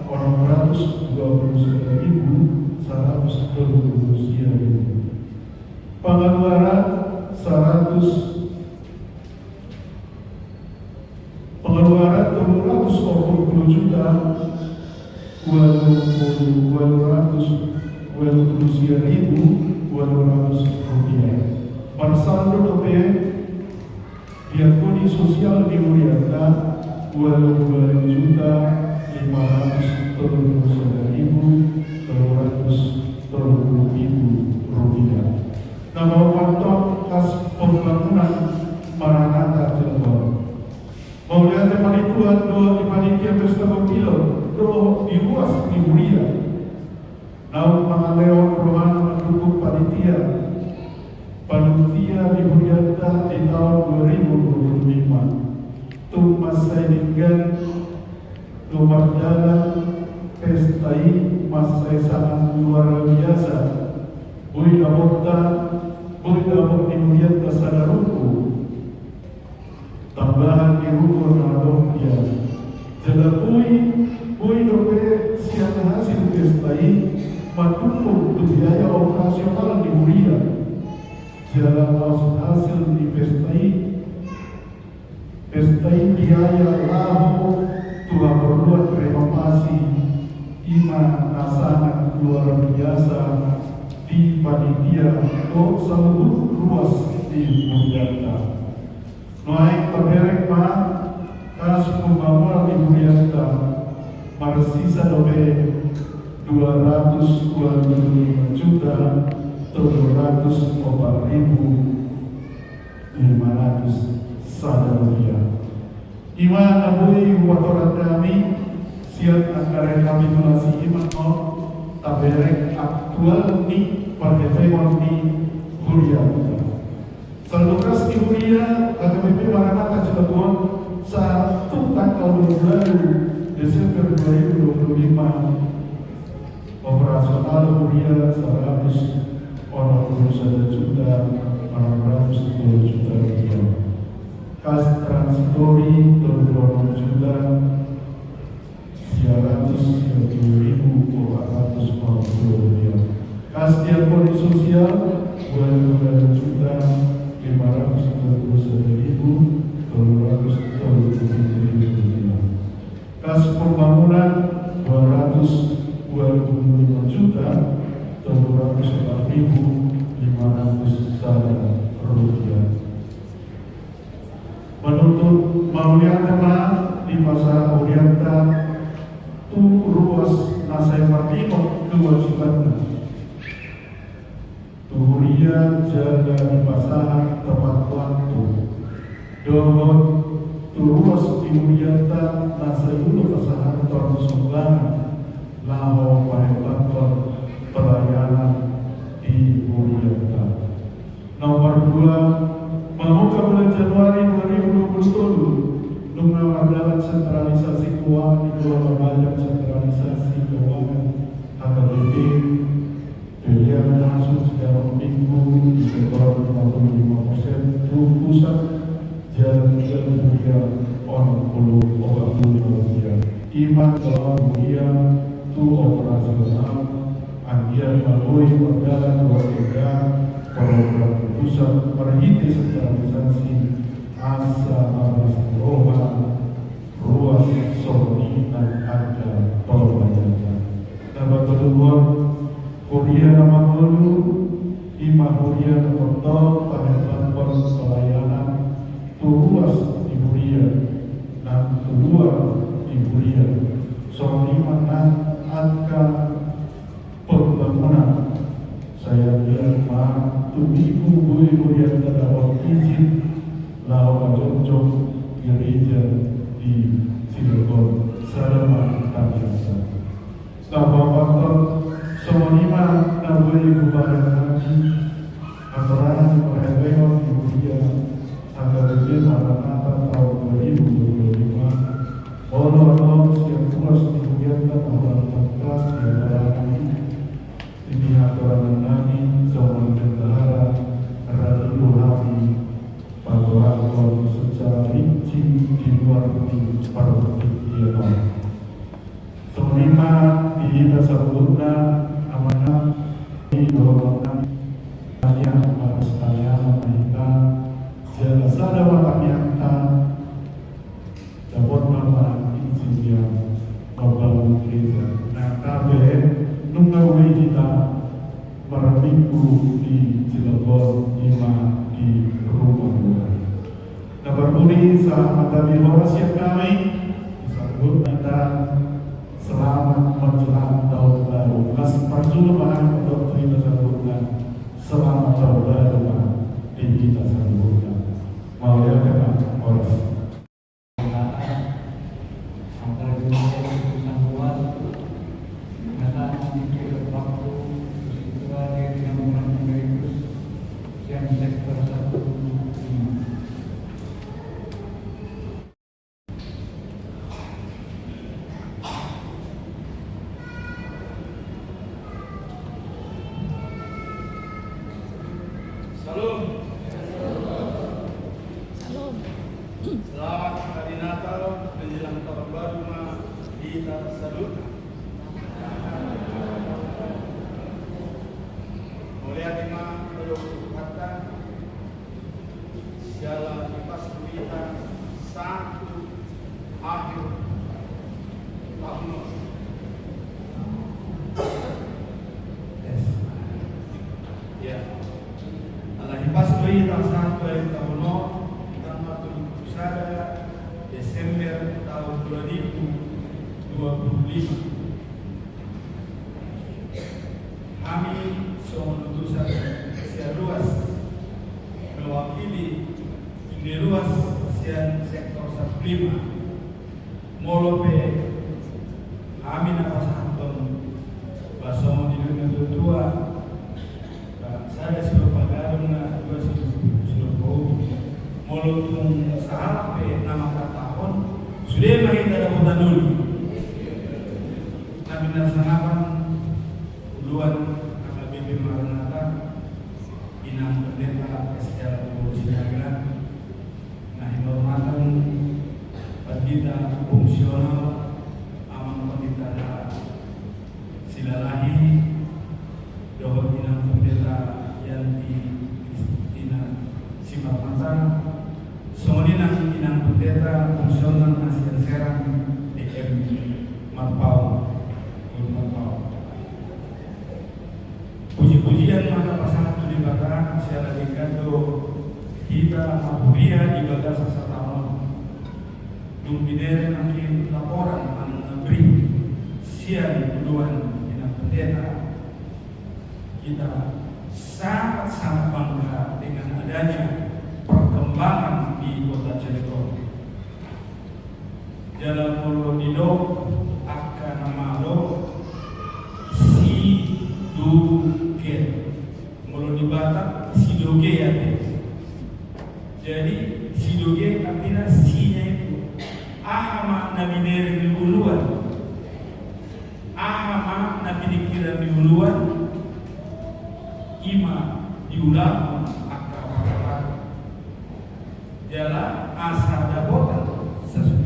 429.130 rupiah. Pengeluaran 240 juta 229.200 rupiah. Parsaldo DP diakoni sosial di Uriata 22 juta 539.230 rupiah. Nama kantong kas pembangunan panitia pesta pemilu do diruas di Huria. Namun pangaleo perumahan mendukung panitia di Huriata di tahun 2025. Tumas saininggan nomor jalan pestai masai sangat luar biasa. Bui dapur di Huriata sadaruku. Tambahan di ruko nadong dia. Bui dope siapa hasil pestai mendukung biaya operasional di Huria. Jalan hasil di pestai biaya lahu Tuhan perluan renovasi iman sangat luar biasa di panitia untuk seluruh ruas di Huriata. Naik taberek mah kas pembangunan di Huriata marsisa dobe 225 juta 704.500 sadaria. Iman abui watoran kami siap akan rekapitulasi iman taberek aktual ni parketewan ni Huriata. Saldokas di Huria KKBP Maranatha Cilegon 1 tanggal 20 Desember 2025 operasional Huria 141 juta 602 juta rupiah. Kas transitori 26 juta 930.440 rupiah. Kas diakoni sosial 22 juta 531.237 rupiah. Kas pembangunan 225 juta 704.500 rupiah. Menuntut Mauliana di pasar Orienta tu ruas nasai Martino kewajibannya. Tuhuria jaga di pasaran tepat waktu. Dohon tu ruas di Orienta nasai dulu pasaran tahun sumbangan. Laho pahebaton pelayanan di Huriata. Nomor 2, membuka bulan Januari 2027 mengamankan sentralisasi keuangan di dua lembaga sentralisasi keuangan HKBP. Pilihan langsung secara minggu di sektor 55% pusat jalan Huria on 40 rupiah. Iman dalam Huria tu operasional anggaran melalui perjalanan warga program pusat perhiti sentralisasi asa harus rohan ruas soni dan harga perbajakan. Dapat kedua Huria nama dulu Ima Huria nomor pada bantuan pelayanan tu ruas di Huria dan kedua di Huria soni mana angka pembangunan. Saya bilang tubiku bui Huriata terdapat izin lawan jom gereja di Cilegon selama biasa. Tanpa faktor semonima nabui kubaran kami aturan perhatian di Huria HKBP Maranatha tahun 2025. Orang siap puas di Huriata tahun 14 di adalah ini aturan kami seorang bendahara radio kami pengaturan secara rinci di luar perhatian. Semenima di dasar guna amanah di dorongan kalian harus kalian mereka jelas ada waktu dapat membantu izin yang membangun gereja. Nah, KBM nunggawi kita minggu di Cilegon 5 di rumah. Nah, berbudi sahabat dari horasiat kami disambut kita selamat menjelang tahun baru. Kasih perjumpaan untuk kita sambutkan selamat tahun baru di kita sambutkan. Mau ya kan horasi. Salam. Selamat hari Natal menjelang tahun baru kita salut. Mulia lima peluk kata segala kipas berita satu akhir tahun. Yes. Ya. Ala kipas berita satu akhir tahun tanggal 7 Desember tahun 2025. Kami semua utusan secara luas mewakili di luas sektor Saprima molope kami napasahanton basomo di dunia tua saya sudah pagaron na dua sudah bau molotung sampai nama tahun sudah mahin ada kota dulu kami nasanapan uluan AKBP Maranatha inang pendeta SL Sinaga nah hormatan pendeta fungsional amang pendeta Silalahi dohor inang pendeta Yanti Kristina Simatmata songinang inang pendeta fungsional Asian Serang DM Marpau Marpau. Puji-pujian mana pasangan itu dibatakan secara dikado kita maburia ibadah sasatama dumpidere makin laporan menabri siang tuduhan dengan pendeta kita sangat bangga dengan adanya perkembangan di kota Cilegon. Jalan Polo Didok akan nama lo Sidoge Mulu di Batak Sidoge ya. Jadi Sidoge artinya sinya itu ahama nabi nere di uluan, ahama nabi dikira di uluan, ima diulang akar jalan asal dapotan sesuatu.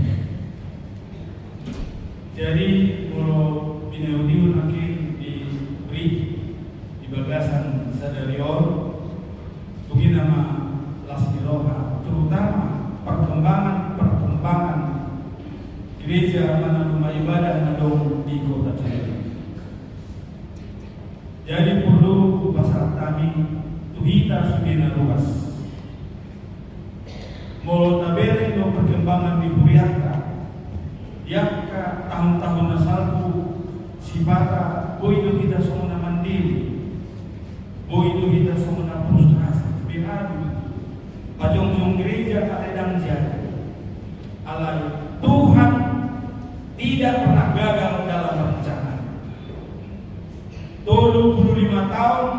Jadi kalau binaudiun makin di bagasan sadarion tungin nama lasmiroha terutama perkembangan gereja mana rumah ibadah nadong di kota Cilegon. Jadi perlu pasal kami tuhita sudina luas mau tabere do perkembangan di Puriaka yakka tahun-tahun nasalku sibata boido kita semua mandiri boido kita semua frustrasi beradu pajong-jong gereja kaledang jaga alai Tuhan tidak pernah gagal dalam rencana 25 tahun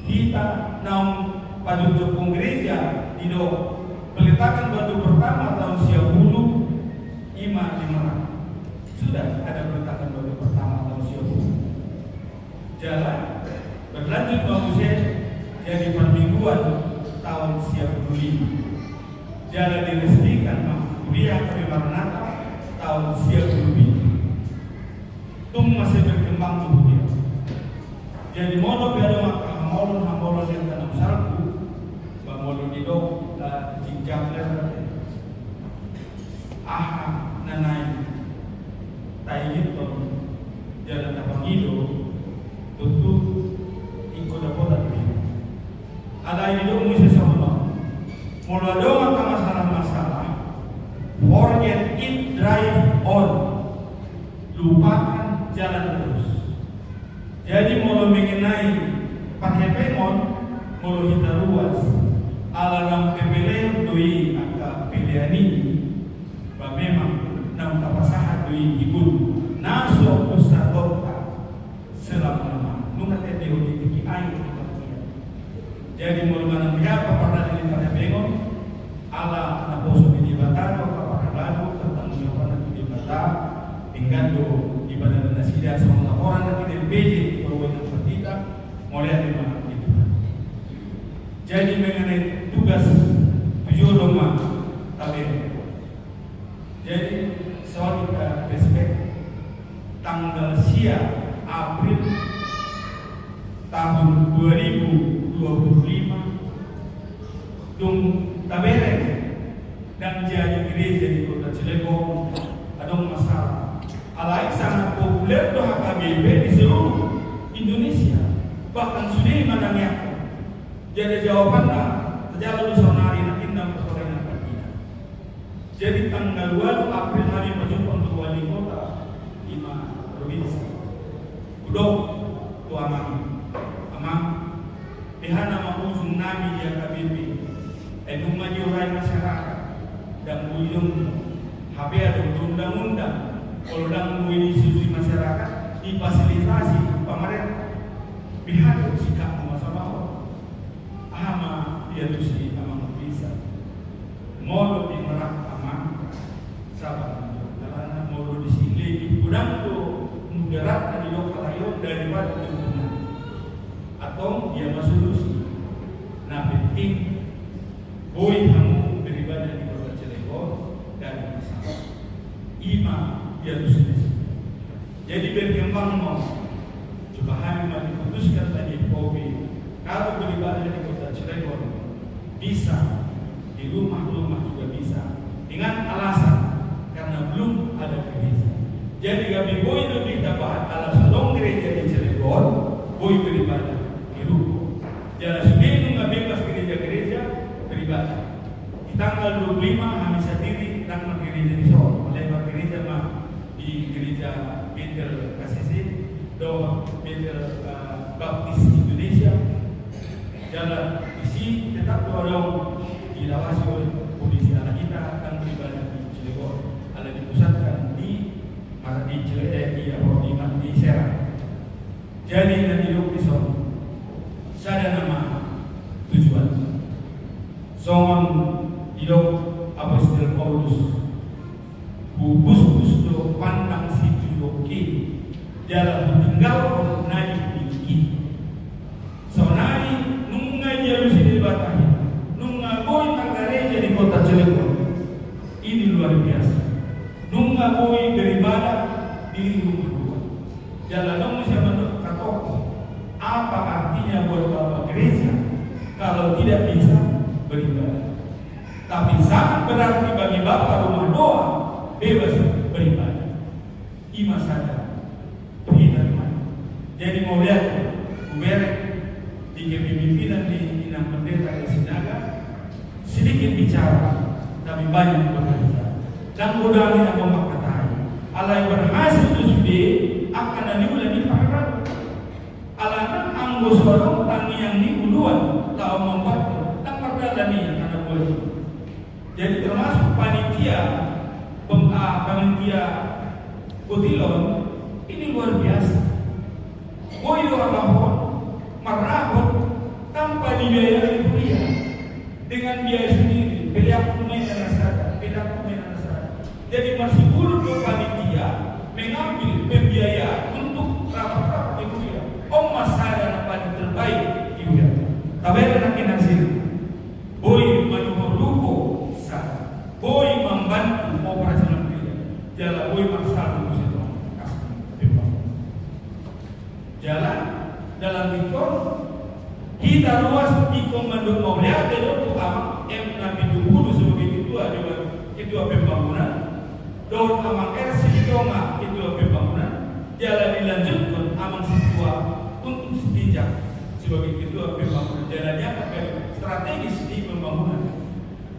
kita naung pajong-jong gereja di do peletakan batu pertama tahun 10 ima di Merak sudah ada peletakan batu pertama tahun 10 jalan berlanjut bagusnya jadi permingguan tahun 15 jalan diresmikan kuliah kami Maranatha tahun 15 tung masih berkembang tubuhnya jadi mono biado maka hamolon yang tanam salku bangolon itu jingkap leher aha nanai tayyito jalan tapang ilo tutu iko dapat ini ada ini dong mesti sama mulai dong masalah forget it drive on lupakan jalan terus jadi mulai mengenai pakai pengon mulai kita luas alam pembelian doi angka pilihan ini memang nam tapasahat doi ibu naso usah dokter selama nungat ete di tiki air jadi mulai mana berapa pernah ini pada pengon ala naposo di batado kapal lalu tentang jawaban di batado tinggal do ibadah dan nasidah semua orang yang tidak beji perwakilan kita mulai lima itu
Jadi mengenai tugas 7 rumah tabir. Jadi soal kita respect tanggal April tahun 2025 dung tabere dan jadi gereja di kota Cilegon ada masalah. Alai sangat populer doa HKBP di seluruh Indonesia, bahkan sudah manangnya. Jadi jawabannya terjadi di sonari nanti dalam persoalan kita. Jadi tanggal 2 April hari berjumpa untuk wali kota 5 provinsi. Udah tu amang pihak nama ujung nami di HKBP. Edung majurai masyarakat dan ujung HP ada undang-undang. Kalau dalam institusi masyarakat difasilitasi pemerintah pihak sikap masa bawah ama dia tu si ama bisa modo di merak ama sabar dalam modo di sini di gudang tu menggerak dari lokal ayo daripada tuntunan atau dia masuk solusi. Nah penting boy kamu beribadah di kota Cilegon dan ima dia tu sendiri. Jadi berkembang mau coba kami diputuskan tadi COVID kalau beribadah di kota Cilegon bisa, di rumah-rumah juga bisa dengan alasan karena belum ada gereja. Jadi kami boy lebih dapat alasan dong gereja di Cilegon boy beribadah di rumah. Jangan sebelum nggak bebas gereja-gereja beribadah. Di tanggal 25 kami sendiri dan gereja di Solo, melebar gereja mah di gereja Bethel KCC, doa Bethel Baptis Indonesia. Jalan isi tetap dorong diawasi oleh polisi anak kita akan beribadah di Cilegon, ada dipusatkan di di Serang. Jadi nanti di Solo, saya nama tujuan. Songon idok Apostol Paulus bubus do pandang situ doki jalan tinggal naik tinggi sonai nungai jalu sini batahi nunga boy tanggareja di kota Cilegon ini luar biasa. Nunga boy beribadah di rumah dua jalan dong siapa katoko apa artinya buat bapak gereja kalau tidak bisa beribadah. Tapi sangat berarti bagi bapak rumah doa bebas beribadah. Ima saja beribadah. Jadi mau lihat Uberek di kepemimpinan di Inang Pendeta di Sinaga sedikit bicara tapi banyak bekerja. Dan mudah kita memakai alai berhasil itu sudah akan ada ulah di paharan. Alana anggo sorong tangi yang di uluan tahu membuat tak pernah yang ada boleh. Jadi termasuk panitia Kutilon ini luar biasa. Boy orang merabot tanpa dibiayai kuliah dengan biaya sendiri. Beliau pemain nasada. Jadi masih buruk panitia mengambil pembiayaan untuk rapat-rapat di kuliah. Mas saya yang paling terbaik di kuliah. Tapi ada hasil. Boy menuruko sah. Boy membantu operasional kuliah. Jalan boy masalah itu jalan dalam ikon kita ruas di komando maulia itu amang Nabi Dulu sebagai ketua pembangunan daun amang RC Donga ketua pembangunan jalan dilanjutkan amang Situa untuk setijak sebagai ketua pembangunan jalannya pakai strategis di pembangunan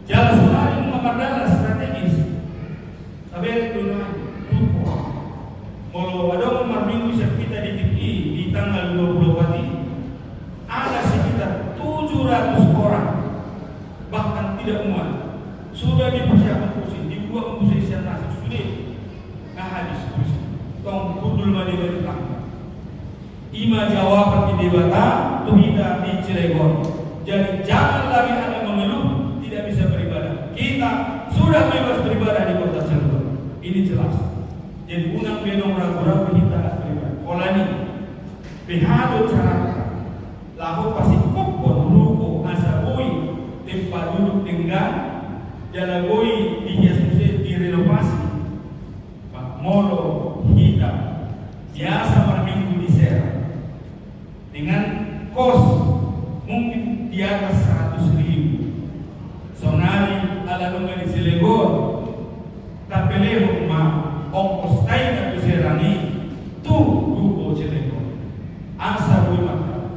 jalan selain memandang strategis tapi itu kalau ada minggu kita di TPI di tanggal 24 ini ada sekitar 700 orang bahkan tidak muat sudah dipersiapkan kursi dibuat kursi nasi sudah nggak habis kursi tong kudul mandi dari tangga ima jawaban di debata tuhida di Cilegon jadi jangan lagi ada mengeluh tidak bisa beribadah kita sudah bebas beribadah di kota Cilegon ini jelas. Jadi unang benong ragu-ragu kita beribadah. Kolani, behado cara, laho pasti kopon ruko asa
jalagoi dihias musik direnovasi, Pak Molo hitam biasa berminggu di Serang dengan kos mungkin di atas 100.000. Sonali ala lunga di Cilegon, tapi leho ma ongkos taina tu Serani tu duko Cilegon. Asa bui mata,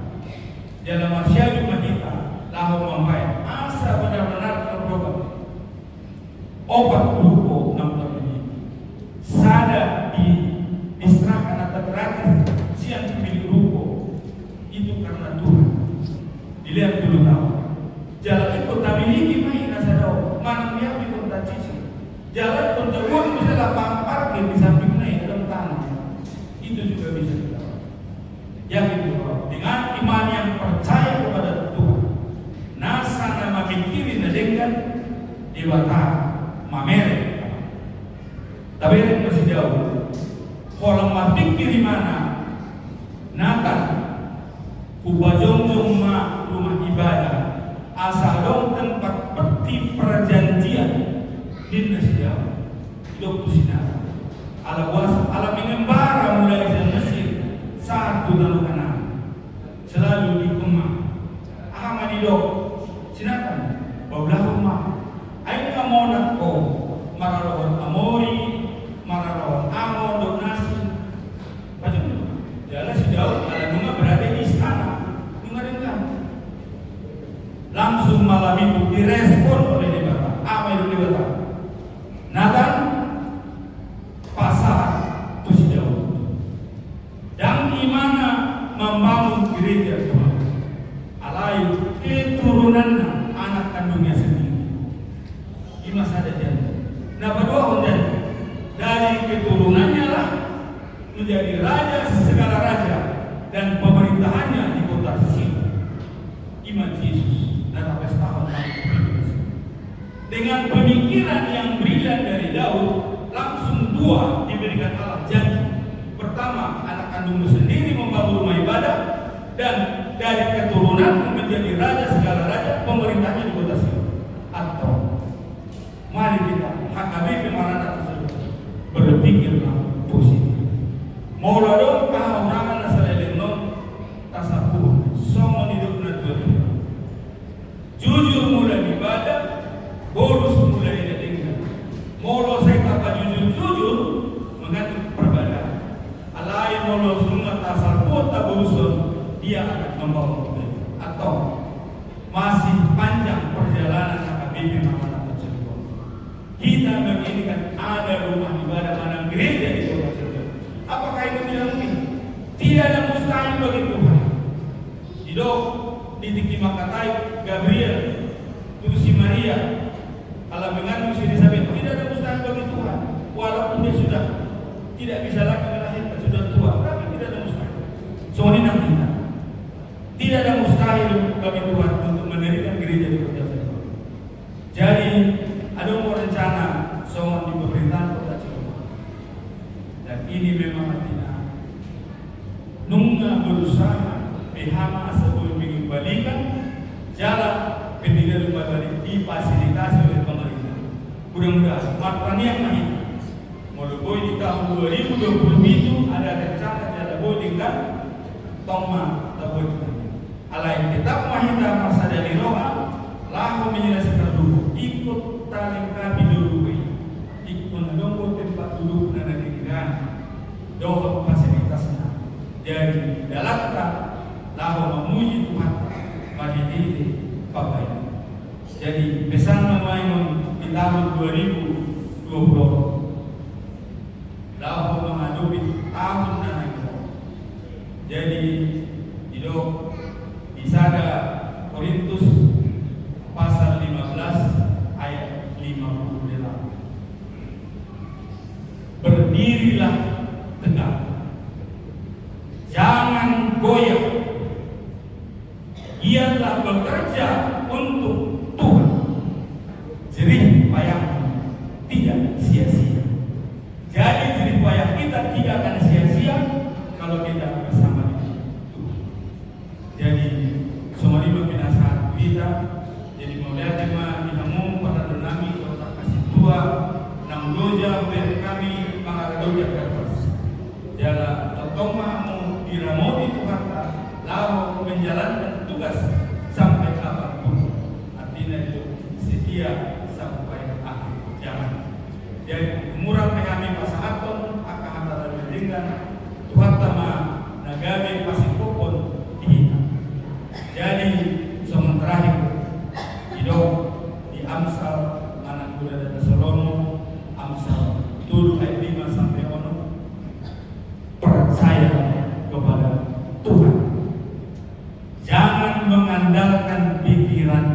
jalan masyarakat kita lahu mampai. Asa benar-benar terberobat. Obat duko nampak ini. Sada diserahkan atau gratis siang pemilik ruko itu karena Tuhan. Dilihat dulu tahu. Jalan itu tak miliki main nasadau. Mana dia pun tak cici. Jalan pun terbuat bisa lapang parkir di samping naik dalam tanah. Itu juga bisa kita. Yang kedua, dengan iman yang percaya kepada Tuhan, nasa nama mikirin dengan dewata mamere. Tapi yang masih jauh. Kalau mapikir di mana, natan kubajong rumah ibadah, asal dong tempat peti perjanjian di Mesir, hidup sinar. Ala mengembara mulai dari Mesir satu dalam kanan, selalu di Kemah. Ahmad hidup sinatan, bebelah rumah. Ayo kamu nak kau maralawan Amori, maralawan Amor, donasi. Macam itu. Jalan sejauh ada bunga berada di istana, bunga dengan. Langsung malam itu direspon oleh Debata. Apa itu Debata? Nathan pasar itu sejauh. Dan dimana membangun gereja Tuhan. Alai keturunan anak kandungnya sendiri. Di masa ada janji. Nah berdua janji. Dari keturunannya lah menjadi raja segala raja dan pemerintahannya di kota Sion. Iman Yesus. Dengan pemikiran yang brilian dari Daud, langsung dua diberikan Allah janji. Pertama, anak kandungmu sendiri membangun rumah ibadah, dan dari keturunan menjadi raja segala raja, pemerintahnya di kota Sion. Atau mari kita HKBP Maranatha tersebut berpikirlah positif. Mau dong kau nangan nasaleleng non tasapuh, somon hidup natural. Jujur mulai ibadah, boros mulai didengar. Molo saya kata jujur mengganti perbedaan. Alai molo sungat asal kota bosun, dia akan membawa kebaikan. Atau masih panjang perjalanan HKBP Maranatha tersebut. Kita menginginkan ada rumah ibadah mana gereja di kota tersebut. Apakah itu tidak mungkin? Tidak ada mustahil bagi Tuhan. Hidup di Tiki Makatai, Gabriel, Tusi Maria, Allah mengandung si Elizabeth, tidak ada mustahil bagi Tuhan. Walaupun dia sudah tidak bisa lagi melahirkan, sudah tua, tapi tidak ada mustahil. Soalnya kita tidak ada mustahil bagi Tuhan untuk mendirikan gereja di kota Cilegon. Jadi ada mau rencana soal di pemerintahan kota Cilegon. Dan ini memang tidak nunggu berusaha Behama sebelum mengembalikan jalan pendirian rumah ibadah difasilitasi oleh pemerintah. Mudah-mudahan matanya yang naik. Mulai di tahun 2020 itu ada rencana jalan boy dengan Toma atau Alain tetap mahita masa dari roha lahu menjelaskan dulu ikut talengkapi dulu ikut menunggu tempat duduk dan negerikan doa fasilitasnya. Jadi dalam lahu memuji Tuhan mahiditi papai. Jadi pesan namanya di tahun 2020 lahu menghadapi tahun nanti. Jadi hidup di sana Korintus pasal 15 ayat 58. Berdirilah tegak, jangan goyah, giatlah bekerja untuk Tuhan, jerih payah tidak sia-sia. Jadi jerih payah kita tidak akan sia-sia kalau kita bersama dengan Tuhan. Jadi semua ini binasa kita. Jadi melihat tema dinamum pada dinamik setia sampai akhir zaman. Jadi umurang kami pasahaton akan antara dengan Tuhan tama nagabe pasipopon dihita. Jadi soman terakhir hidup di Amsal anak muda dan Tesalono Amsal 7 ayat 5 sampai 6, percaya kepada Tuhan. Jangan mengandalkan pikiran,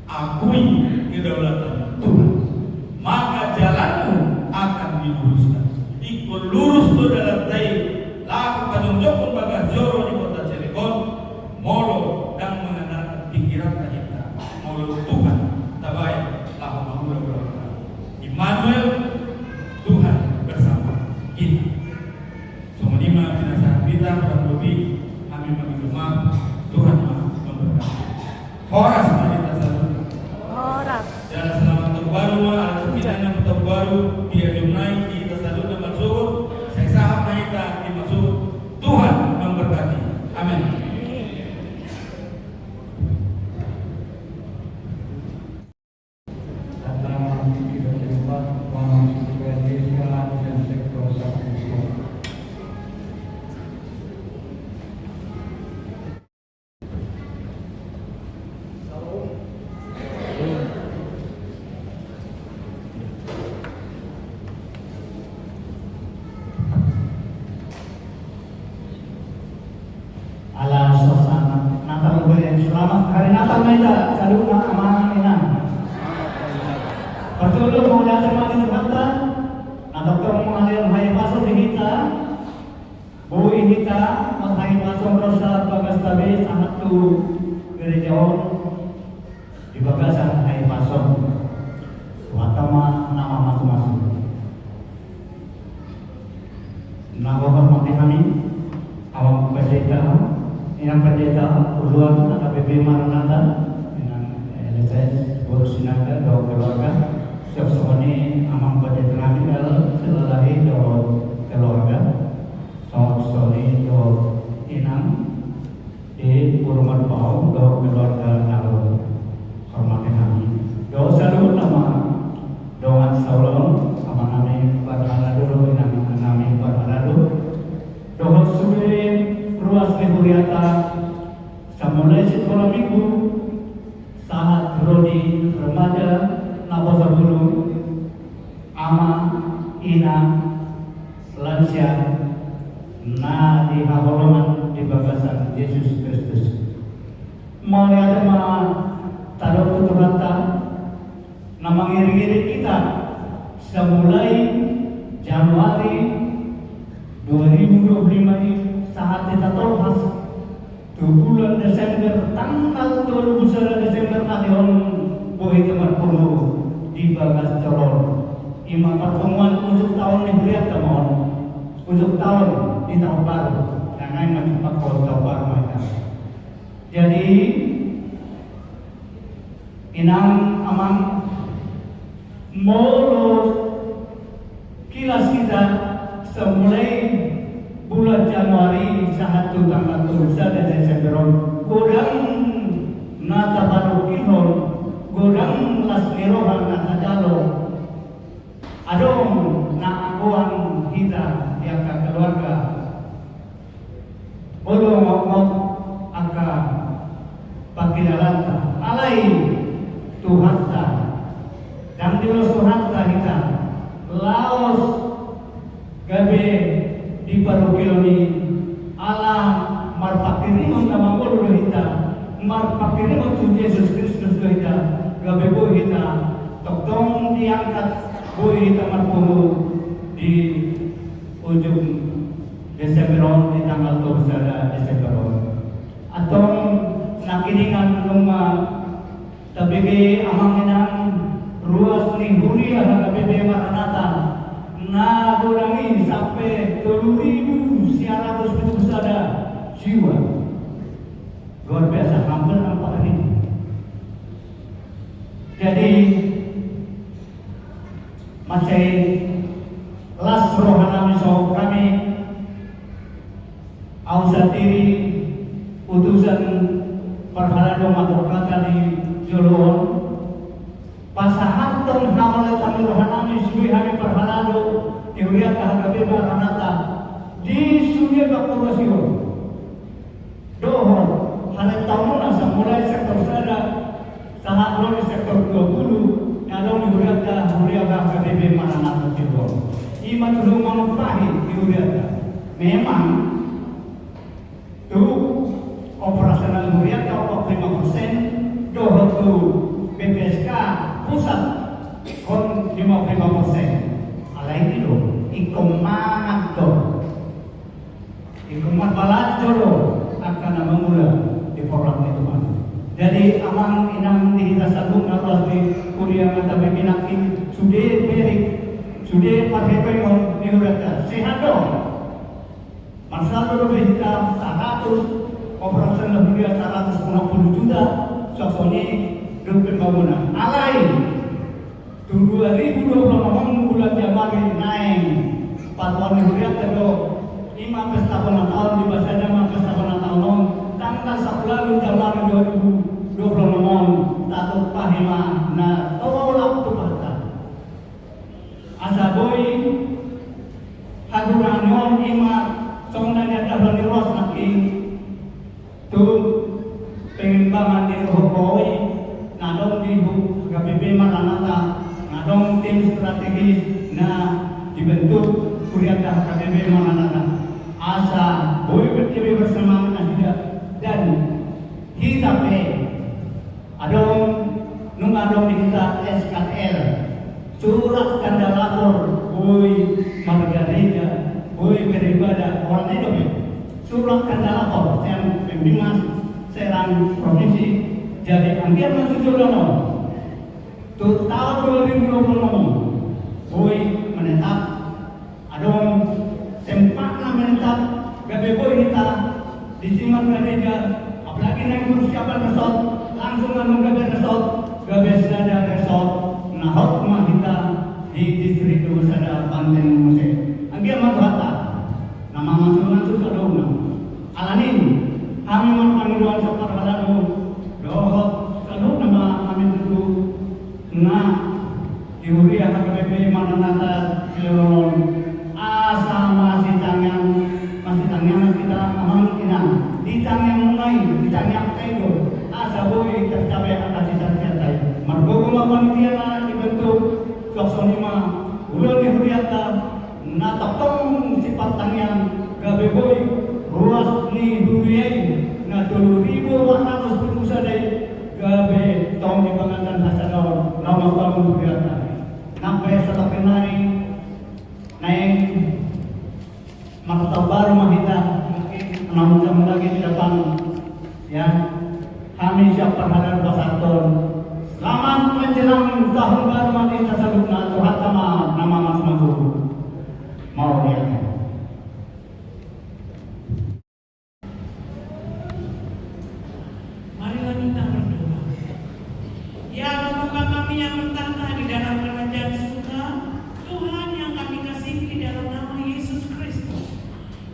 akui kedaulatan Tuhan, maka jalanmu akan diluruskan. Ikut lurus tu dalam tay laku panjungjokun bagas joro di kota Cilegon, molo dan mengandalkan pikiran kita, molo Tuhan tabai laku mahula-hula. Immanuel, Tuhan bersama kita. Semua lima binasa kita kurang lebih kami mengirimah Tuhan memberkati. Horas kita selalu.
Horas.
Dan selamat tahun baru, ada kemungkinan tahun baru biar jumlah kita selalu dapat suruh. Saya saham kita dimasuk Tuhan memberkati. Amin.
Ala suasana Natal yang selamat hari Natal kita selalu aman enak. Pertulu mau datang mati kita, na dokter mengalir hai pasok di kita, bui kita menghai pasok rosa bagas tabe sangat tu gerejaon di bagasan hai pasok, watama nama masuk-masuk. Nama hormati kami, awak pendeta. Yang pendeta uluan AKBP Maranatha dengan LSS Borusinaga dan keluarga siap-siap ini amang pendeta kami selalahi do keluarga soni do inang di Purman Pau do keluarga nalo hormati kami do selalu nama doan saulon amang kami pada dulu inang kami pada dulu do suwe ruas Huriata samulai sekolah minggu saat Rodi remaja nabosa bulu ama ina lansia na di haholoman di bagasan Yesus Kristus mau ada ma taruh kuturata na mengiri-iri kita samulai Januari 2025 ini saat kita tolhas ke bulan Desember tanggal 29 Desember tahun boleh teman perlu di bagas calon imam pertemuan untuk tahun yang beriak teman untuk tahun di tahun baru karena yang menjumpa tahun baru mereka. Jadi inang amang molo kilas kita semulai bulan Januari saat tu tanggal 31 Desember godang nata baru kihon godang las nirohan nata jalo adong na akuan kita yang ke keluarga bolo ngok aka pakilalanta alai Tuhatta dan dilos Tuhatta kita laos gabe di parokil ni ala marpakirimun nama ko kita marpakirimun tu Yesus Kristus kita gabebo kita toktong diangkat boy kita marpumu di ujung Desember di tanggal 21 Desember atong nakiningan numa tabigi amang inang ruas ni Huria HKBP Maranatha na kurangi sampai 3.900 ada jiwa luar biasa hampir nampak ini. Jadi masih las rohana misal kami ausat diri utusan perhalado matur kata di Jolon rohanami sui hari perhalado teoria kahagabe maranata di sunya bakurasio dohor hal tahun asa mulai sektor sada sahat mulai sektor 20 adong diuriata huria kahagabe maranata tibor ima tulung manupahi diuriata memang tu operasional huriata 45% dohor tu BPSK pusat kon 55%. Alai itu ikomangat do. Ikomat balajoro akan mengula di program itu man. Jadi amang inang di tasabung naros di kuliah mata pembinaan sudah berik sudah pakai pengon di urata sehat dong. Masalah dulu kita 100 operasional kuliah 150 juta sosoni dukun bangunan alai 2020 bulan Januari naik patuan huriat itu 5 tahun di bahasa nama pesta tahun tanggal 11 Januari 2026 tatuk pahima na tolak tu bahasa asaboi haduranyon ima songnanya tahun ros naki tu pengembangan di hokoi nadong di KPP Maranatha nadong tim strategis na dibentuk kuriata KPP Maranatha asa boleh berkiri bersama kita dan kita adong nung adong di kita SKL surat tanda lapor boy margarida boy beribadah orang itu surat tanda lapor yang pembimbing Serang provinsi jadi angkian masuk Jodono tu tahun 2026 boy menetap adong sempatna menetap gabe boy kita disimak gereja apalagi naik persiapan resort langsung nganu gabe resort gabe sada resort nahok rumah kita di distrik Sada Banten Muse angkian masuk hata nama masuk adong alanin kami panggilan sopar halanu dohot kalau nama kami tentu na diuria KPP Maranatha Cilegon asa masih tangan kita amang inang di tangan mulai di tangan tego asa boy tercapai atas cita-cita margogo panitia na dibentuk soksonima ulun dihuriata na tokong sifat tangan gabe boy ruas ni huriai na 2,100 pengusadai gabe tong di banganan hasanor nama bangun huriata sampai setelah kenari naik maktab baru mahita mungkin 6 jam lagi di depan ya kami siap terhadap pasaton selamat menjelang tahun baru mahita salutna Tuhan sama nama mas mahu mau lihat.
Marilah kita berdoa. Ya Bapa kami yang bertahta di dalam kerajaan surga, Tuhan yang kami kasihi di dalam nama Yesus Kristus.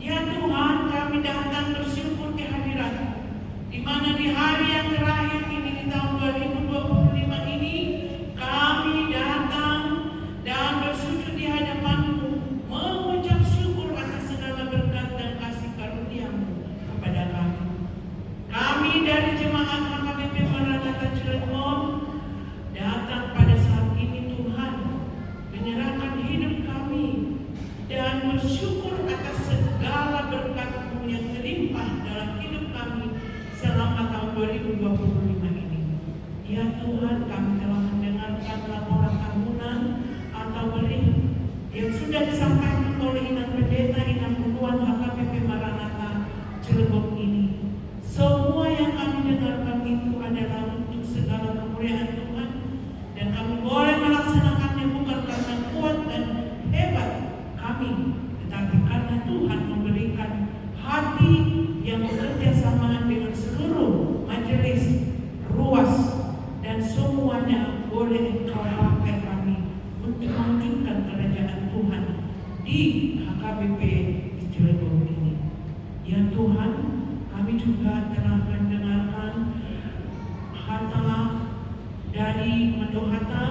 Ya Tuhan, kami datang bersyukur kehadirat, di mana di hari yang terakhir ini di tahun 2025 ini kami datang dan bersujud di hadapan-Mu, mengucap syukur atas segala berkat dan kasih karunia-Mu kepada kami. Kami dari jemaat HKBP Maranatha Cilegon datang pada saat ini Tuhan, menyerahkan hidup kami dan bersyukur atas segala berkat-Mu yang melimpah dalam hidup kami selama tahun 2025 ini. Ya Tuhan, kami telah mendengarkan laporan tahunan atau beri yang sudah disampaikan oleh Inang Pendeta Inang Puluhan HKBP Maranatha Cilegon ini. Semua yang kami dengarkan itu adalah untuk segala kemuliaan Tuhan, dan kami boleh melaksanakannya bukan karena kuat dan hebat kami, tetapi karena Tuhan memberikan hati yang bekerja sama dengan seluruh majelis ruas, dan semuanya boleh Engkau pakai kami untuk mewujudkan kerajaan Tuhan di HKBP di Cilegon ini. Ya Tuhan, kami juga telah mendengarkan harta dari Mendohata,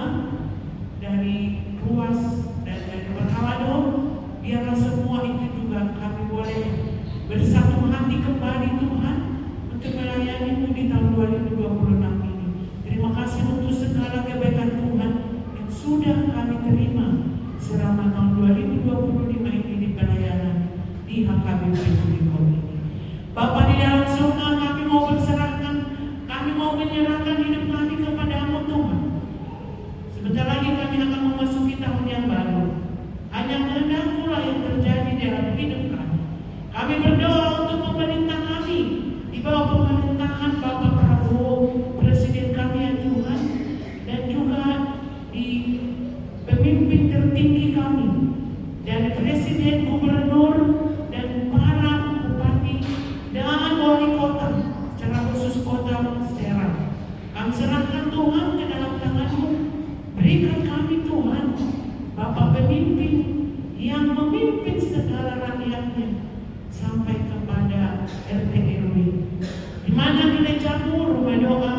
dari Thomas dan dari Perhawado, biarlah semua itu juga kami boleh bersatu hati kembali Tuhan untuk melayani-Mu di tahun 2026 ini. Terima kasih untuk segala kebaikan Tuhan yang sudah kami terima selama tahun 2025 ini di pelayanan di HKBP Juriko ini. Bapa di dalam surga, kami mau berserahkan, kami mau menyerahkan hidup kami kepada-Mu Tuhan. Sebentar lagi kami akan memasuki tahun yang baru. Hanya kehendak-Mu lah yang terjadi dalam hidup kami. Kami berdoa untuk pemerintah kami di bawah pemerintahan Bapak Prabowo, Presiden kami ya Tuhan, dan juga di pemimpin tertinggi kami, dari Presiden, Gubernur, dan para bupati dan wali kota, secara khusus kota Serang. Kami serahkan Tuhan ke dalam tangan-Mu. Berikan kami Tuhan Bapak pemimpin yang memimpin segala rakyatnya sampai kepada RT RW, di mana Nilai Jamur Rumah Doa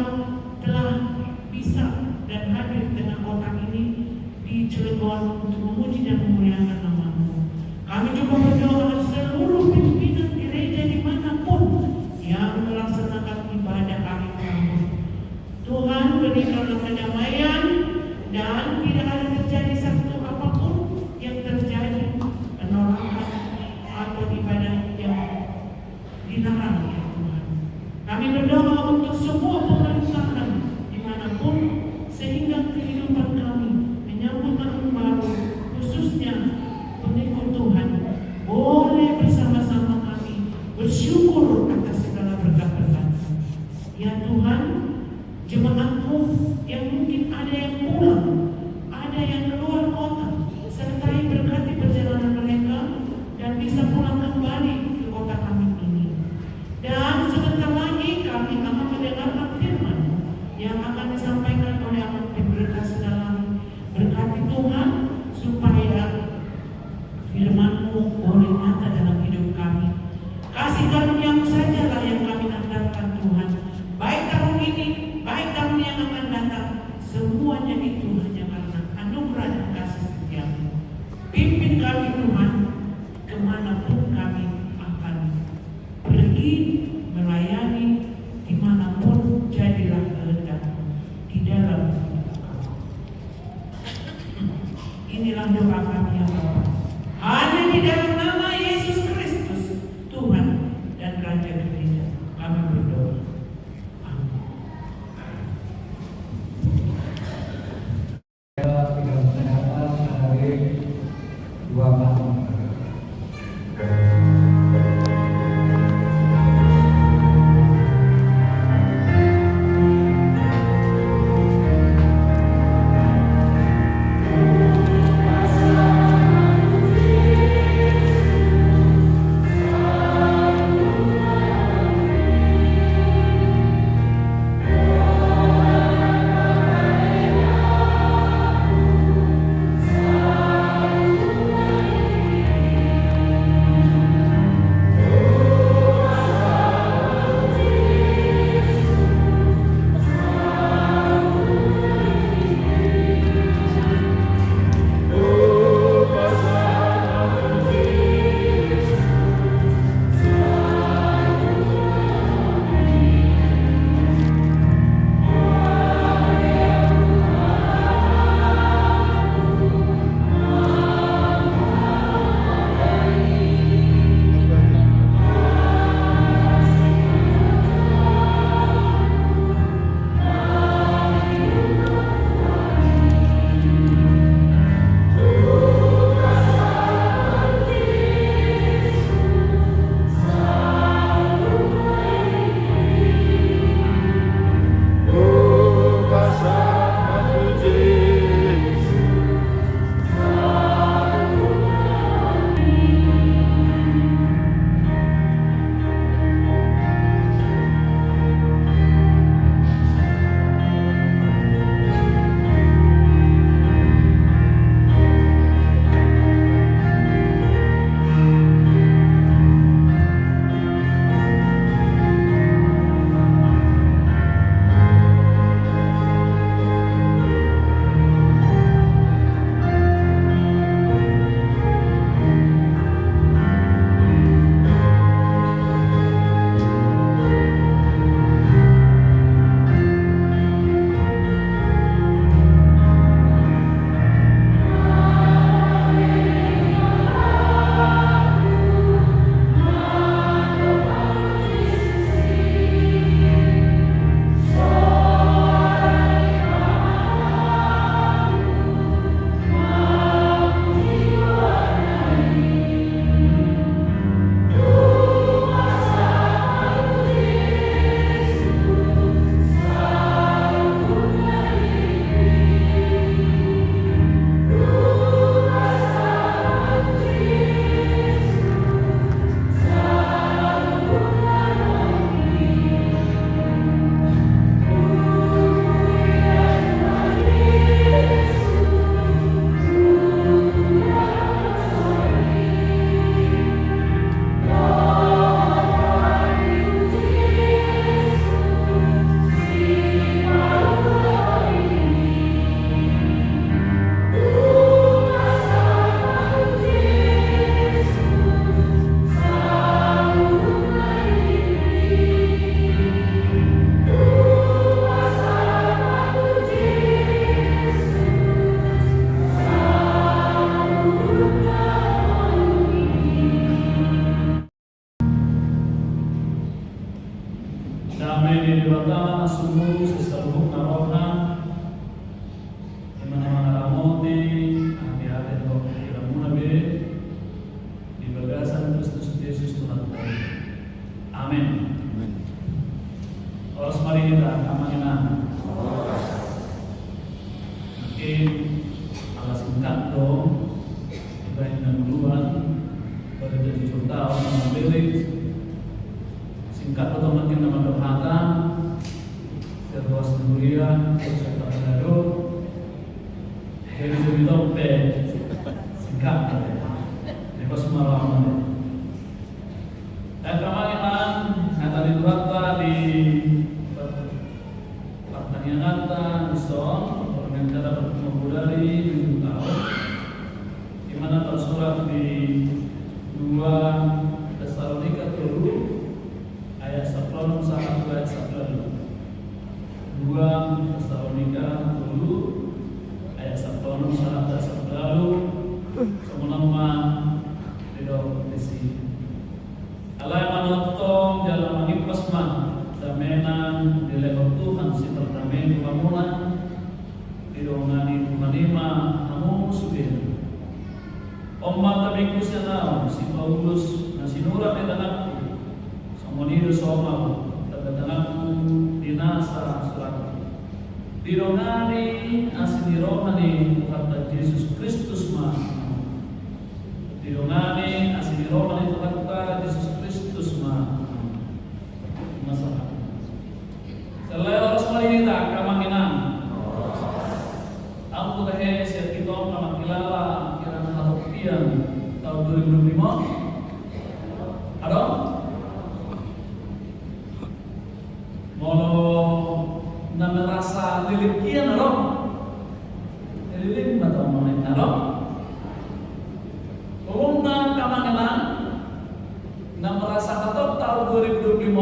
telah bisa dan hadir dengan kotak ini di Cilegon untuk memuji dan memuliakan nama-Mu. Kami juga berdoa seluruh pimpinan gereja dimanapun yang melaksanakan ibadah hari Rabu. Tuhan berikanlah kedamaian dan tidak ada terjadi satu apapun yang terjadi penolakan atau ibadah yang dilarang ya Tuhan. Kami berdoa untuk semua pemerintahan dimanapun sehingga kehidupan kami menyambut tahun baru, khususnya pengikut Tuhan, boleh bersama-sama kami bersyukur atas segala berkat-berkat. Ya Tuhan, jemaat-Mu yang mungkin ada yang pulang, ada yang keluar kota, sertai berkati perjalanan mereka dan bisa pulang kembali ke kota kami ini. Dan sebentar lagi kami akan mendengarkan firman yang akan disampaikan oleh Ahmad Pendeta Sedalami. Berkati Tuhan supaya firman-Mu boleh nyata dalam hidup kami. Kasih karunia-Mu sajalah yang kami andalkan Tuhan. Baik tahun ini, baik tahun yang akan datang, semuanya itu hanya karena anugerah dan kasih setia-Mu. Pimpin kami Tuhan, kemanapun kami akan pergi melayani, dimanapun jadilah kehendak-Mu di dalam hidup kami. Inilah doa kami ya Bapa. Hanya di dalam nama Yesus Kristus, Tuhan dan Raja Gereja, kami berdoa.
Tidak kesehatan sehari 2 tahun.
Masa
Separadado, Heli Dope, Singkat, Lekos Malam. Dan kemarin kata diturata di pertanian kata di Son, orang cara bertemu dari minggu tahun, di mana tersurat di 2 Tesalonika 3 ayat 10 sampai ayat 11. 2 Tesalonika 3 ayat 10 sampai ayat 11. Semua tidak disi. Allah menotong dalam manipasman damenan di level Tuhan si pertame bangunan didongani manima namun subir. Omma tabiku sanau si Paulus na sinura medanakku samonido somau tabadanakku dinasa surat didongani asinirohani kata Yesus Kristus ma didongani asinirohani kata Yesus Kristus ma masalah selain harus melita kamanginan aku tahe siap kita kamakilala kirana harupian tahun 2025 ada molo na merasa lilikian ada lilik batang main ada umumkan kamanginan na merasa katop tahun 2025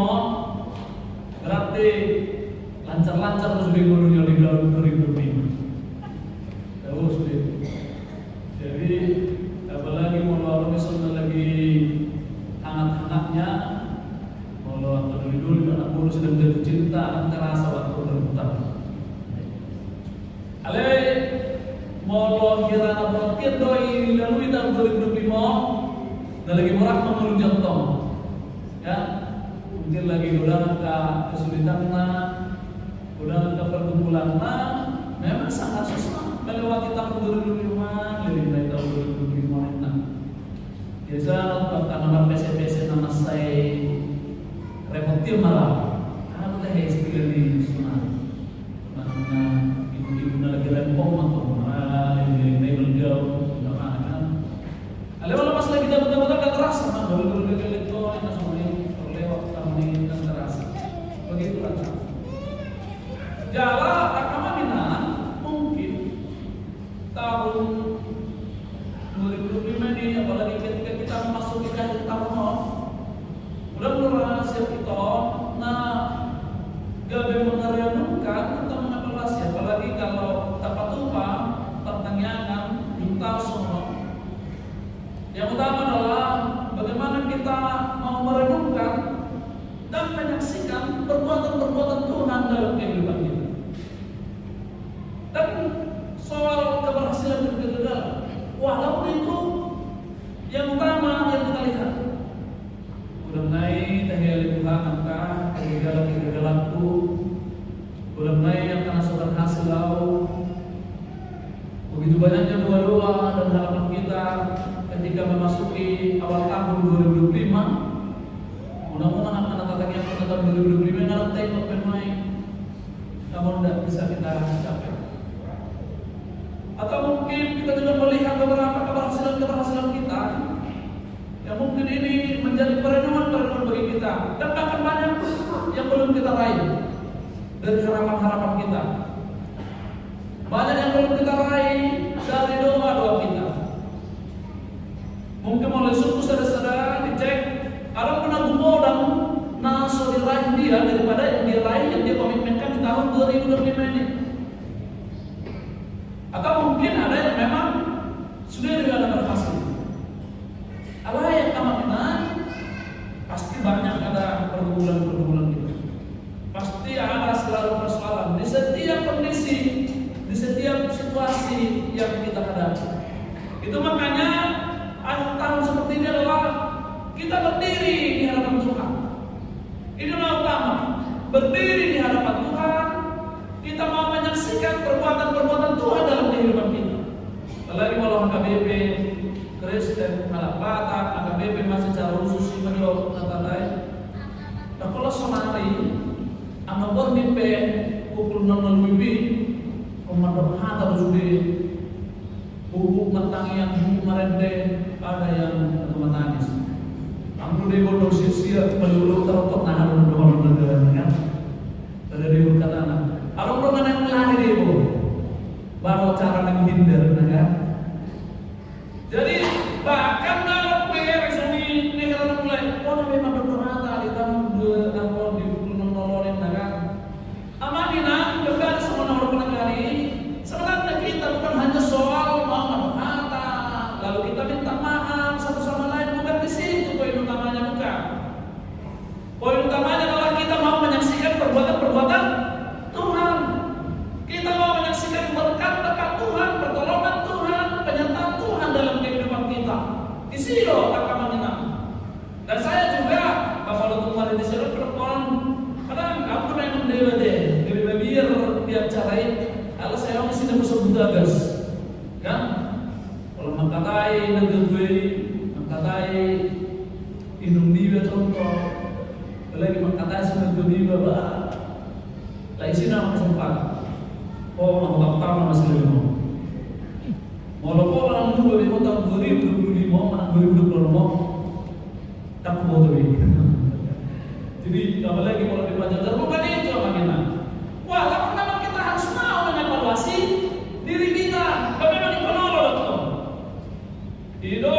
berarti lancar-lancar terus di dalam 2025. Terus jadi apalagi mau misalnya lagi hangat-hangatnya, mau dulu anak buruh sedang jatuh cinta akan terasa waktu berputar. Ale mau kira berarti doi lalu tahun 2025 dan lagi murah menurun jantong, ya. Mungkin lagi udah kesulitan udah pergumulan memang sangat susah melewati tahun 2025 lebih dari tahun 2025 biasa karena PC nama saya repotil malah karena teh istilah di sana mana ibu-ibu lagi rempong atau mana lebih berjauh sama kan kalau pas lagi dapat kan terasa mah dulu itu dan terasa begitu lah. Jala akamaminan mungkin tahun 2025 ini apalagi ketika kita memasuki akhir tahun mudah-mudahan siap kita gabe mengerenungkan atau mengevaluasi apalagi kalau dapat upah pertanyaan minta semua yang utama adalah bagaimana kita mau merenungkan dan menyaksikan perbuatan-perbuatan Tuhan dalam kehidupan kita. Dan soal keberhasilan dan kegagalan, walaupun itu yang utama yang kita lihat. Udah naik tahiyali Tuhan angka kegagalan-kegagalanku, udah naik yang karena sudah hasil lau. Begitu banyaknya doa-doa dan harapan kita ketika memasuki awal tahun 2025. Mudah-mudahan anak-anak yang tahun 2025 nggak tengok pemain, namun tidak bisa kita capai. Atau mungkin kita juga melihat beberapa keberhasilan kita, yang mungkin ini menjadi perenungan bagi kita, dan bahkan banyak yang belum kita raih dari harapan-harapan kita. Banyak yang belum kita raih dari doa-doa kita. Mungkin oleh suku saudara-saudara dicek. Ada penanggung modal naso diraih dia daripada yang diraih yang dia komitmenkan di tahun 2025 ini. Atau mungkin ada yang memang sudah juga ada berhasil. Apa yang kemungkinan pasti banyak ada pergumulan itu. Pasti ada selalu persoalan di setiap kondisi, di setiap situasi yang kita hadapi. Itu makanya akhir tahun seperti ini adalah kita berdiri di hadapan Tuhan. Inilah utama. Berdiri di hadapan Tuhan. Kita mau menyaksikan perbuatan-perbuatan Tuhan dalam kehidupan kita. Apalagi kalau HKBP Kristen, Malak Batak, HKBP masih secara khusus menjawab kata lain. Kalau sonari, anu bermimpi
pukul 6 lebih komando hata sudah bubuk matang yang marende ada yang menangis. Amru de bodoh sia-sia pelulu terotok nahan dorong kan. Ada di katana. Along lo mana lari debo. Baru cara menghindar kan. Jadi bahkan kalau PR sini negara mulai memang berterata di tahun 2006 kan. Amanina berbeda sama nomor penegari. Sebenarnya kita bukan hanya soal mau harta, lalu kita minta maaf satu sama lain, bukan di situ poin utamanya, bukan. Poin utamanya adalah kita mau menyaksikan perbuatan-perbuatan Tuhan. Kita mau menyaksikan berkat-berkat Tuhan, pertolongan Tuhan, penyertaan Tuhan dalam kehidupan kita. Di sini loh akamanya. Dan saya juga kalau kemarin di sini perempuan, kadang aku memang dewa deh, biar tiap carain. Kalau saya masih tidak bisa budagas, kan? Kalau mengkatai negeri, mengkatai Indonesia contoh, lagi mengkatai negeri bawa, lah isi nama kesempatan. Oh, mau tahu masih lebih mau. Walaupun orang dulu lebih mau tahun 2025, mana 2025, tak mau tuh. Jadi apalagi kalau dibaca bukan itu makanya. Wah, lama-lama kita harus mau mengevaluasi diri kita. Bagaimana dikonolog itu? Itu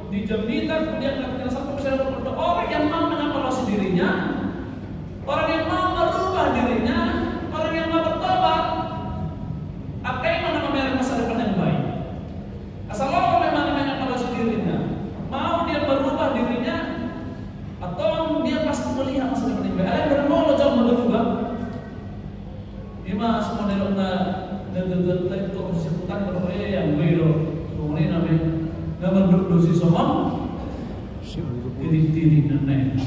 di Jembitan kemudian katakan satu persen orang yang mau mengevaluasi dirinya, orang yang mau merubah dirinya, orang yang mau bertobat. Apa yang mana memiliki masa depan yang baik? Asal orang memang mengevaluasi dirinya, mau dia berubah dirinya, atau dia pasti melihat masa depan yang baik. Ada yang bermono jauh berubah. Ima semua dalamnya dan itu sebutan berapa yang biro, kemudian nama berdosi semua, titik nenek.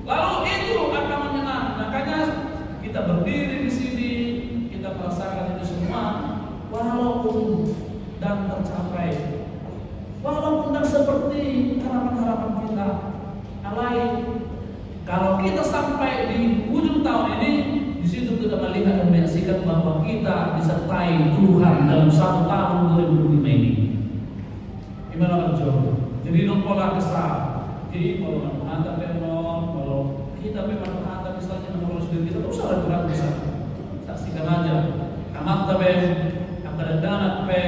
Lalu itu akan menyenang. Makanya kita berdiri di sini, kita merasakan itu semua, walaupun dan tercapai, walaupun dan seperti harapan-harapan kita, alai. Kalau kita sampai di ujung tahun ini, di situ kita melihat dan menyaksikan bahwa kita disertai Tuhan dalam 1 tahun 2005 ini. Gimana Pak Jo? Jadi pola kesal. Jadi kalau menghantar penon, kalau kita memang menghantar misalnya nomor sendiri kita tak usah ragu-ragu bisa. Saksikan aja. Kamat tapi akan dana pe,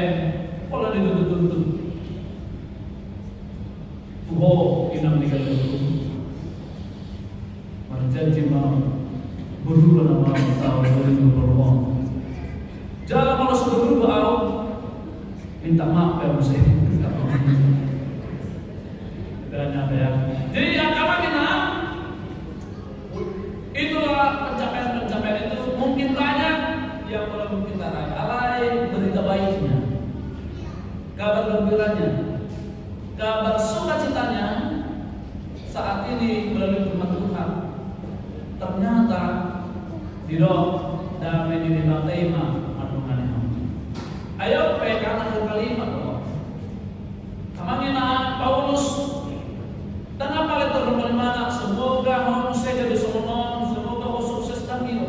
pola dituntut. Inam nikah itu. Janji mau berubah nama tahun 2020. Jangan kalau sudah berubah, minta maaf ya Musa. Dan apa ya? Jadi yang kami minat, itulah pencapaian itu mungkin banyak yang belum kita raih. Alai berita baiknya, kabar gembiranya, kabar sukacitanya saat ini melalui firman Tuhan. Ternyata tidak damai di tema manungannya. Ayo pegang kalimat loh. Kamangina Paulus dan apa letter mana? Semoga kamu jadi sonon, semoga kamu sukses dan hidup.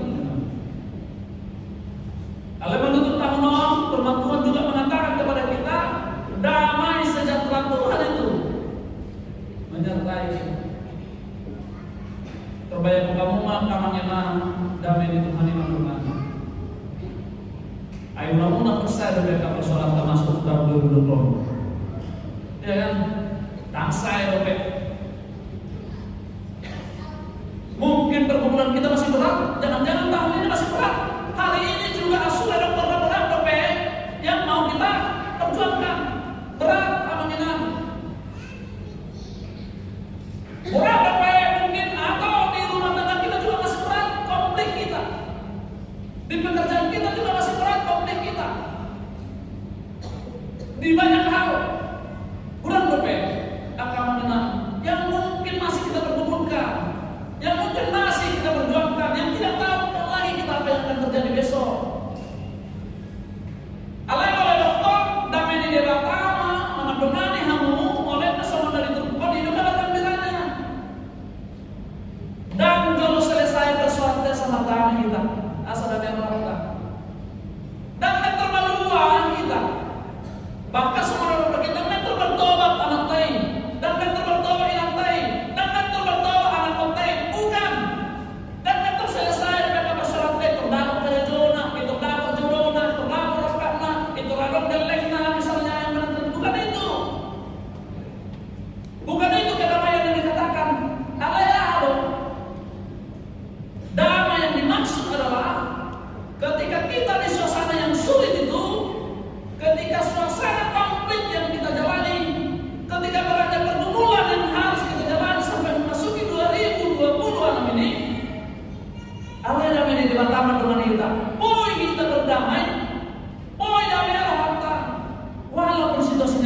Kalau menutup tahun firman Tuhan juga mengatakan kepada kita damai sejahtera Tuhan itu menyertai kita. Terbayang kamu kamangnya damai di Tuhan ini mana? Ayo namun percaya dengan persoalan termasuk tahun 2020. Ya kan? Tangsai robek. Mungkin pergumulan kita masih berat. Jangan-jangan tahun ini masih berat. Hari ini juga sudah ada berat robek yang mau kita perjuangkan. Berat kamangnya. Berat robek. Di pekerjaan kita juga masih berat konflik kita. Di banyak hal kurang berbeda akan mengenal yang mungkin masih kita pergumulkan, yang mungkin masih kita perjuangkan, yang tidak tahu lagi kita apa yang akan terjadi besok. Alai oleh dokter damai di debatama mengadonani hamu oleh pesona dari tubuh di juga gembiranya. Dan kalau selesai persoalan sama tanah kita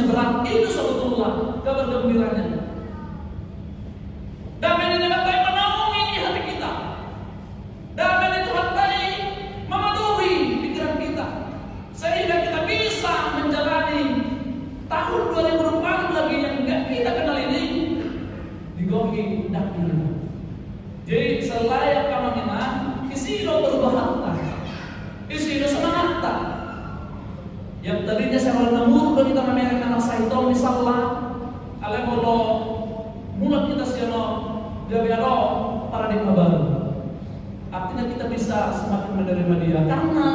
berat. Itu sebetulnya kabar gembiranya. Damai ini dapat menaungi hati kita. Damai itu dapat memenuhi pikiran kita, sehingga kita bisa menjalani tahun 2020 lagi yang enggak kita kenal ini digohi damai. Jadi selayak kamangina isi lo berubah harta, isi lo semangat tak. Yang tadinya saya mau nemu bagi kita memang anak saya itu misalnya, ale mau mulut kita siano gawiano paradigma baru. Artinya kita bisa semakin menerima dia karena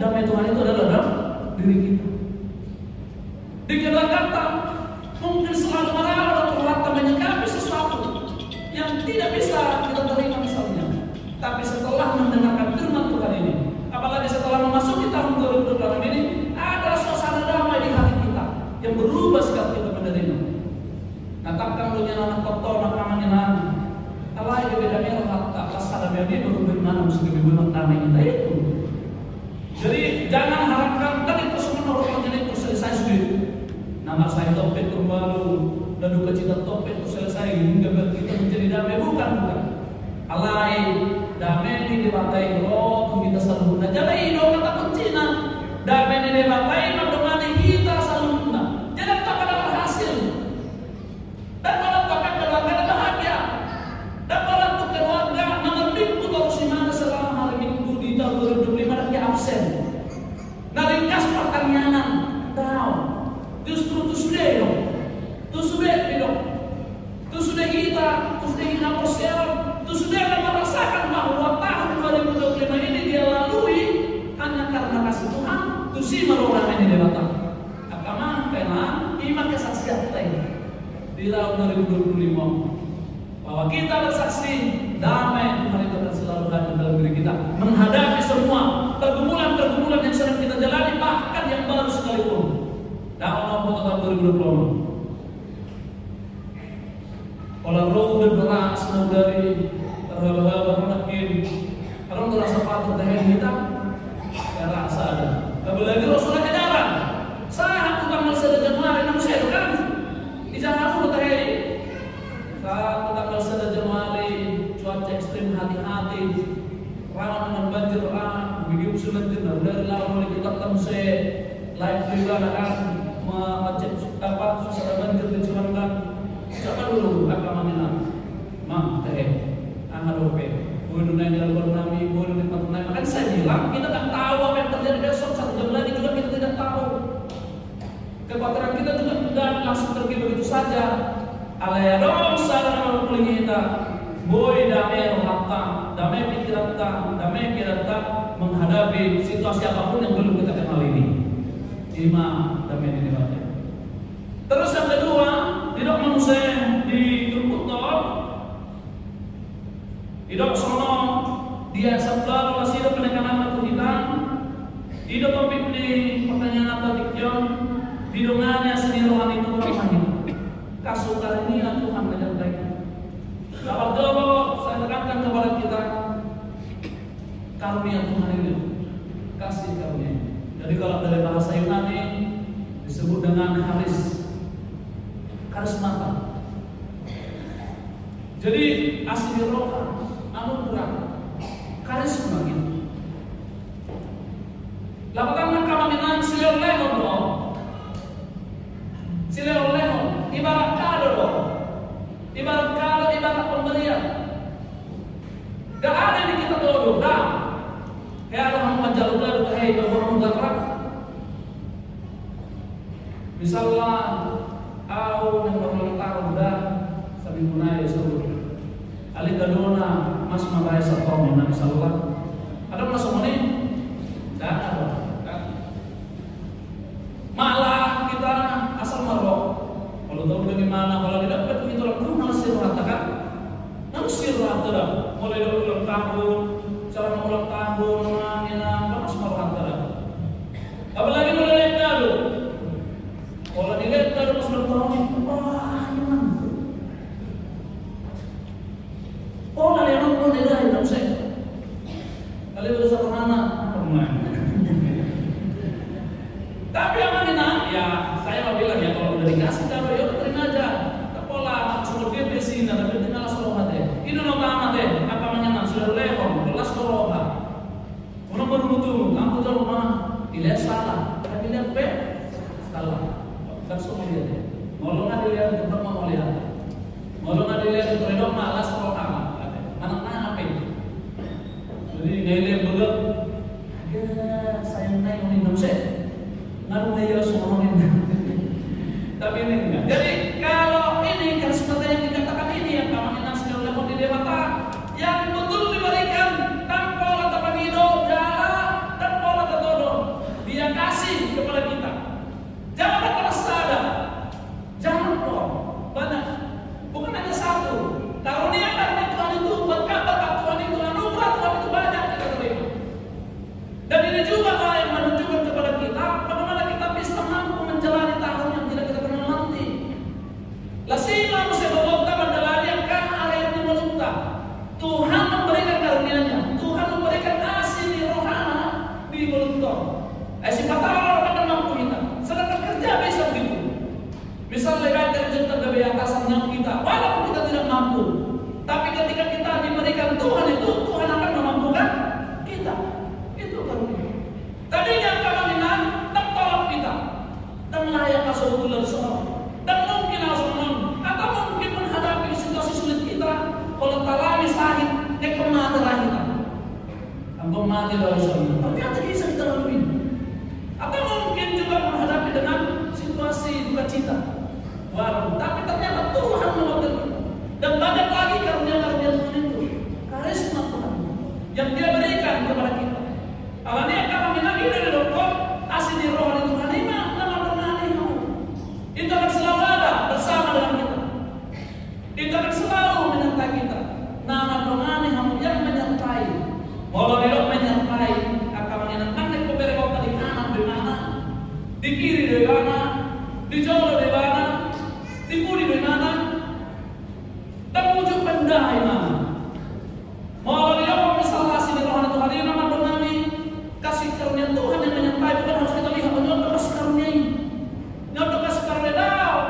damai Tuhan itu adalah dalam diri kita. Dikira kata mungkin selalu marah atau rata menyikapi sesuatu yang tidak bisa kita terima misalnya. Tapi setelah mendengarkan firman Tuhan ini, apalagi setelah memasuki tahun 2020 ini, ada suasana damai di hati kita yang berubah sikap kita menerima. Katakan lu nyana kotor nakamanya alai beda merah hatta kasar dia berubah mana mesti berubah damai kita itu. Jadi jangan harapkan tadi itu semua orang itu selesai sudah. Nama saya topet baru dan duka cita topet itu selesai hingga kita menjadi damai bukan. Alai damai ini dibatai roh kita selalu. Nah jadi itu kata kuncinya damai ini dibatai mendomani kita selalu. Jadi tak ada berhasil. Dan menentukan keluarga bahagia. Dan menentukan keluarga mengerti terus di mana selama hari Minggu di tahun 2025 dia absen. Nah ringkas pertanyaan tahu. Justru itu sudah dong. Itu sudah dong. Itu sudah kita persiapan. Itu sudah merasakan bahwa tahun 2025 ini dia lalui hanya karena kasih Tuhan. Itu sih orang ini dia datang. Agama karena iman kesaksian kita ini di tahun 2025 bahwa kita bersaksi damai Tuhan itu akan selalu hadir dalam diri kita menghadapi semua pergumulan-pergumulan yang sedang kita jalani bahkan yang baru sekalipun. Tahun 2020 Olah roh dan berat semua dari terhal-hal makin orang terasa patut dengan kita ya rasa ada apalagi Rasulullah kejaran saat tanggal 1 Januari 6 kan di sana aku terhari saat tanggal 1 Januari cuaca ekstrim hati-hati rawan dengan banjir video banjir dari lawan kita temse live juga kan macet apa susah banjir di Cilandak. Siapa dulu agamanya? Mang teh, anggarope. Bunuh nai dalam bernami, bunuh di tempat nai. Makanya saya bilang kita tak tahu apa yang terjadi besok 1 jam lagi juga kita tidak tahu. Kekuatan kita juga tidak langsung pergi begitu saja. Alaya dong sadar malu kita. Boy damai rohata, damai pikiran kita menghadapi situasi apapun yang belum kita kenal ini. Ima damai ini baca. Terus yang kedua, tidak manusia di Kerukut Tol, tidak sono dia sabda masih ada penekanan atau hitam, tidak topik di pertanyaan atau dikjon, hidungannya seni rohani itu orang lain. Kasus karunia Tuhan menyertai. Dapat jawab saya tekankan kepada kita karunia Tuhan ini, kasih karunia. Jadi kalau dari bahasa Yunani disebut dengan karismata. Jadi asli roh anugerah karisma gitu. Lapatan kamanan sileo leho bro. Sileo leho ibarat kado bro. Ibarat pemberian. Gak ada di kita dodo dah. Kayak orang menjalur lalu hei bahwa menggerak. Misalnya aku yang berulang tahun dah sambil munai seluruh alih gadona mas mabai satong yang misalnya ada masuk mana? Tak ada. Malah kita asal marok. Kalau tahu bagaimana kalau tidak betul itu orang pun harus diratakan. Harus diratakan. Mulai dari ulang tahun, cara ulang tahun, panas marok dah. Apalagi mulai dari kado. Kalau dilihat kado pas ulang tahun, wah gimana? Oh, ada yang mau dari dalam saya. Kali udah satu anak, tapi yang mana? Ya, saya mau bilang ya kalau Kan semua lihat ya. Ngolongan dilihat tempat mau lihat. Ngolongan dilihat itu malas roh anak apa itu? Jadi ngelihat belut. Agak sayang naik minum set. Ngaruh aja semua minum. Tapi ini enggak. Jadi kalau ini kan seperti yang dikatakan ini yang kami nasi oleh di dewata yang betul diberikan tanpa lata panido jalan tanpa lata todo. Dia kasih kepada kita. Jangan pernah sadar. Jangan kok banyak. Bukan hanya satu. Karunia karena Tuhan itu berkat-berkat Tuhan itu anugerah Tuhan itu banyak kita terima. Dan ini juga yang menunjukkan kepada kita bagaimana kita bisa mampu menjalani tahun yang tidak kita kenal nanti. Lasima mesti berlomba menjalani yang kan area yang berlomba. Tuhan memberikan karunia-Nya. Tuhan memberikan asih di rohana di berlomba. Siapa tahu orang akan mampu kita. Sedangkan kerja bisa begitu. Misalnya kerja terlebih atasannya kita, walaupun kita tidak mampu, tapi ketika kita diberikan Tuhan itu, Tuhan akan memampukan kita. Itu karunia. Tadinya kemungkinan tak tolak kita dan layak masuk bulan seorang dan mungkin harus menang atau mungkin menghadapi situasi sulit kita kalau talami sahid kematian kita. Ampun mati dari sana. Ternyata bisa kita lalui. Atau mungkin juga menghadapi dengan situasi duka cita. Walau, tapi ternyata Tuhan memanggil kita. Dan banyak lagi karunia-karunia Tuhan itu. Karisma Tuhan yang Dia berikan kepada kita. Awalnya kami lagi dari dokter asli di roh di Tuhan ini nama Tuhan itu. Itu akan selalu ada bersama dengan kita. Itu akan selalu menyertai kita. Nama Tuhan yang menyertai. Walau dia menyertai akan menyenangkan kepada waktu di kanan di mana, di kiri di mana, di jauh di mana, di kiri di mana, dan wujud benda di mana. Walau dia misalnya asli di roh Tuhan ini nama Tuhan ini kasih karunia Tuhan yang menyertai bukan harus kita lihat menyertai kasih karunia ini, menyertai kasih karunia daun.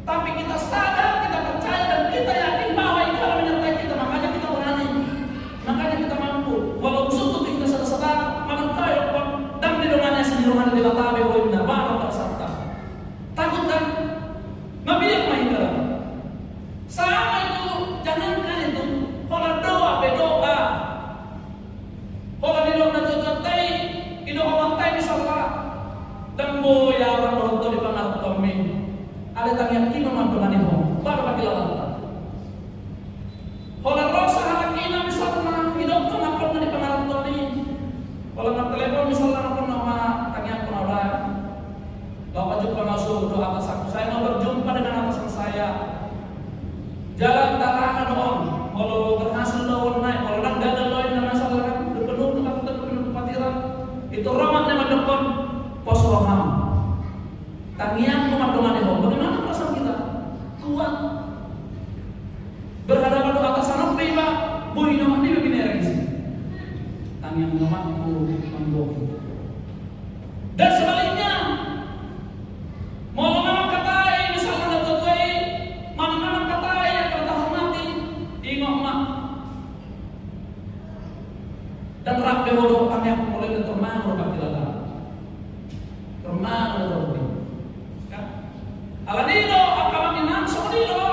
Tapi kita sadar, kita percaya dan kita yakin bahwa itu akan menyertai kita, makanya kita berani, makanya kita mampu. Walau suatu kita sadar-sadar, menentai dan di domainnya sendiri rohani di latabe wenda baru tersabda. Takut kan? Mabiyak mahikara. Sama itu, jangankan itu, kalau doa berdoa, kalau di doa nanti itu orang tay misalnya, dan boya orang berontok di panah kami, ada tangian kino mantulan itu, baru bagi lalata. Kalau rasa anak kino misalnya, hidup tuh nakon di panah kami, kalau nak telepon misalnya nakon nama tangian penawar, bapak jumpa masuk doa atas aku, saya mau berjumpa dengan atasan saya. Jalan tarangan dong, kalau berhasil dong naik, kalau nak gagal dong yang masalah kan, penuh ketakutan, penuh kepatiran, itu rahmatnya mendekon pos roham. Tangian kumat dengan itu, bagaimana perasaan kita? Kuat. Berhadapan dengan atasan apa pak? Boleh nama dia begini lagi sih. Tangian kumatku mendok. Dan sebaliknya, mau memang katai misalnya tertuai, mana katai yang terhormati, ingok mak. Dan rapi bodoh kami yang mulai termang berbakti lala, termang berbakti. Aladino akan menang sodino,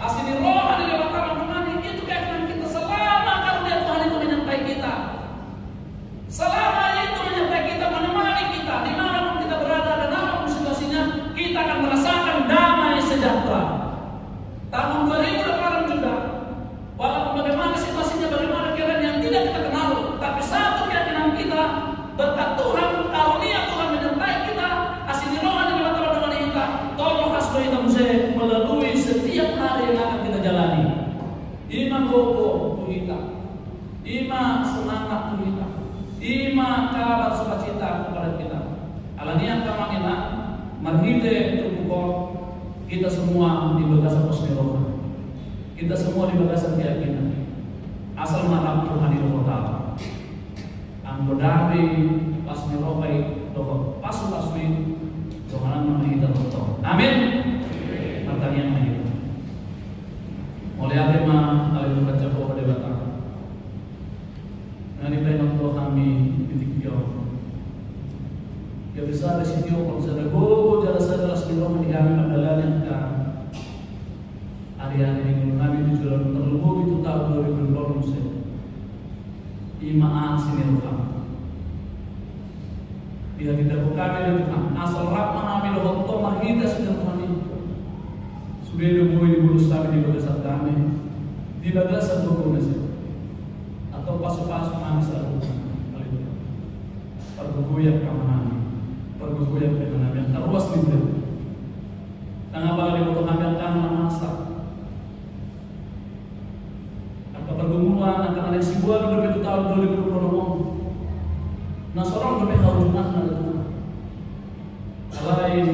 asli roh ada di dalam mengenai itu keyakinan kita selama karunia Tuhan itu menyertai kita, selama itu menyertai kita, menemani kita, dimanapun kita berada dan apapun situasinya, kita akan merasakan damai sejahtera. Tahun 2008 juga, walaupun bagaimana situasinya, bagaimana keadaan yang tidak kita kenal, tapi satu keyakinan kita berkat Tuhan, karunia Tuhan menyertai kita, asli roh ada di dalam kita, tolong hasbah kita melalui setiap hari yang akan kita jalani. Ima gogo kita, ima semangat kita, ima kabar sukacita kepada kita. Alanian kamangina, marhide terpukul, kita semua di bagasan posmiroha, kita semua di bagasan keyakinan. Asal marah Tuhan di kota, anggodami pasmiroha itu pasu pasmi. Tuhan nama kita betul. Amin. Pertanyaan kita. Oleh agama alih baca bahwa debata. Nani pengen Tuhan kami titik jauh. Ya besar di sini kalau saya go jalan saya jelas di rumah di kami adalah yang hari-hari ini kami di jalan terlalu itu tahun 2020 saya imaan sini Tuhan dia tidak bukan dari Tuhan asal rahmah kami doa Tuhan mahida sudah kami sudah dibuat di bulu kami di bagasan kami di bagasan buku nasi atau pasu-pasu kami selalu pergugoyak kami pergugoyak dengan kami yang terluas di bulu tengah balik di bulu kami yang kami masak pergumulan akan ada sebuah hidup itu tahun 2020 nah seorang lebih haujuman dari Tuhan selain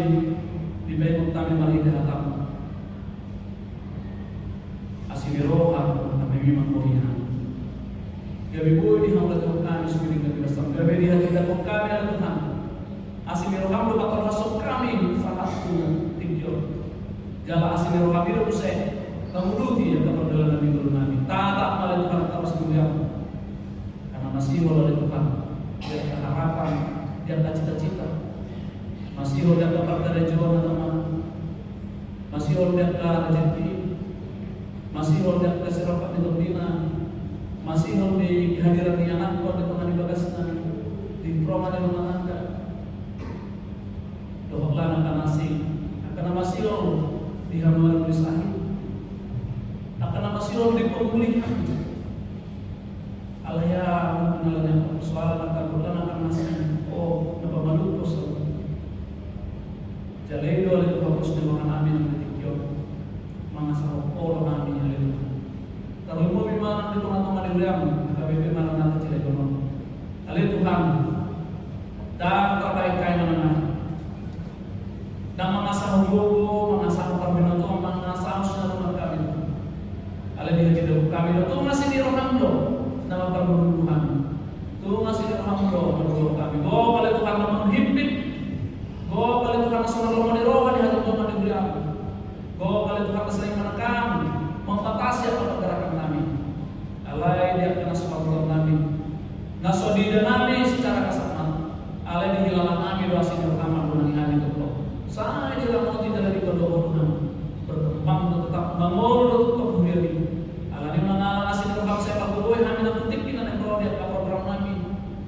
di baik kami mari datang asini rohan kami memang melihat gabi boy di hamba Tuhan kami sendiri kami bersama gabi di hati Tuhan kami adalah Tuhan asini rohan dapat termasuk kami salah satunya tinggal jala asini rohan itu usai kemudian dia dapat dalam nabi turun nabi tak malah Tuhan terus mulia karena masih oleh Tuhan dia ada harapan dia ada cita-cita masih oleh dapat dari jiwa teman masih oleh dapat rezeki masih oleh dapat serapat di dunia masih oleh kehadiran di anak Tuhan di tengah di bagasna di proman yang menangga doalah akan nasi akan masih di hamba tulis akhir akan masih di pemulihan alaya mengenalnya persoalan akan bulan akan masih napa malu kos jalai do oleh fokus di mangan amin yang ditikyo mangasah orang amin yang itu kalau mau memang di tengah-tengah di riam KBP mana nanti tidak kono alai Tuhan dan terbaik kain mana dan mengasah gogo mengasah perbinato mengasah usaha kami ala di hati kami itu masih di roham do nama pergumulan kami itu masih di roham do pergumulan kami go kalau Tuhan menghimpit go kalau Tuhan selalu di roh di hati Tuhan di beliau go kalau Tuhan sering menekan membatasi apa pergerakan kami alai dia kena sepuluh kami nasodi dan kami secara kasat alai dihilangkan kami doa sini pertama bulan hari itu saya tidak mau tidak dari berdoa Tuhan berkembang tetap bangun tetap berdiri alani mengalah nasi Tuhan saya pakai kami nak penting kita yang perlu dia program kami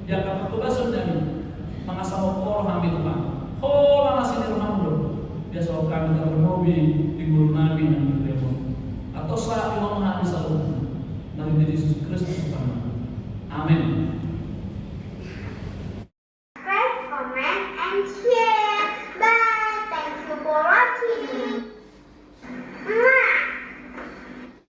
dia akan petugasan kami mengasah orang kami Tuhan oh nasi Tuhan dulu dia soal kami termobi di guru nabi yang berdiri atau saat Tuhan menghadap selalu dari Yesus Kristus Tuhan amin.
Subscribe, comment, and share.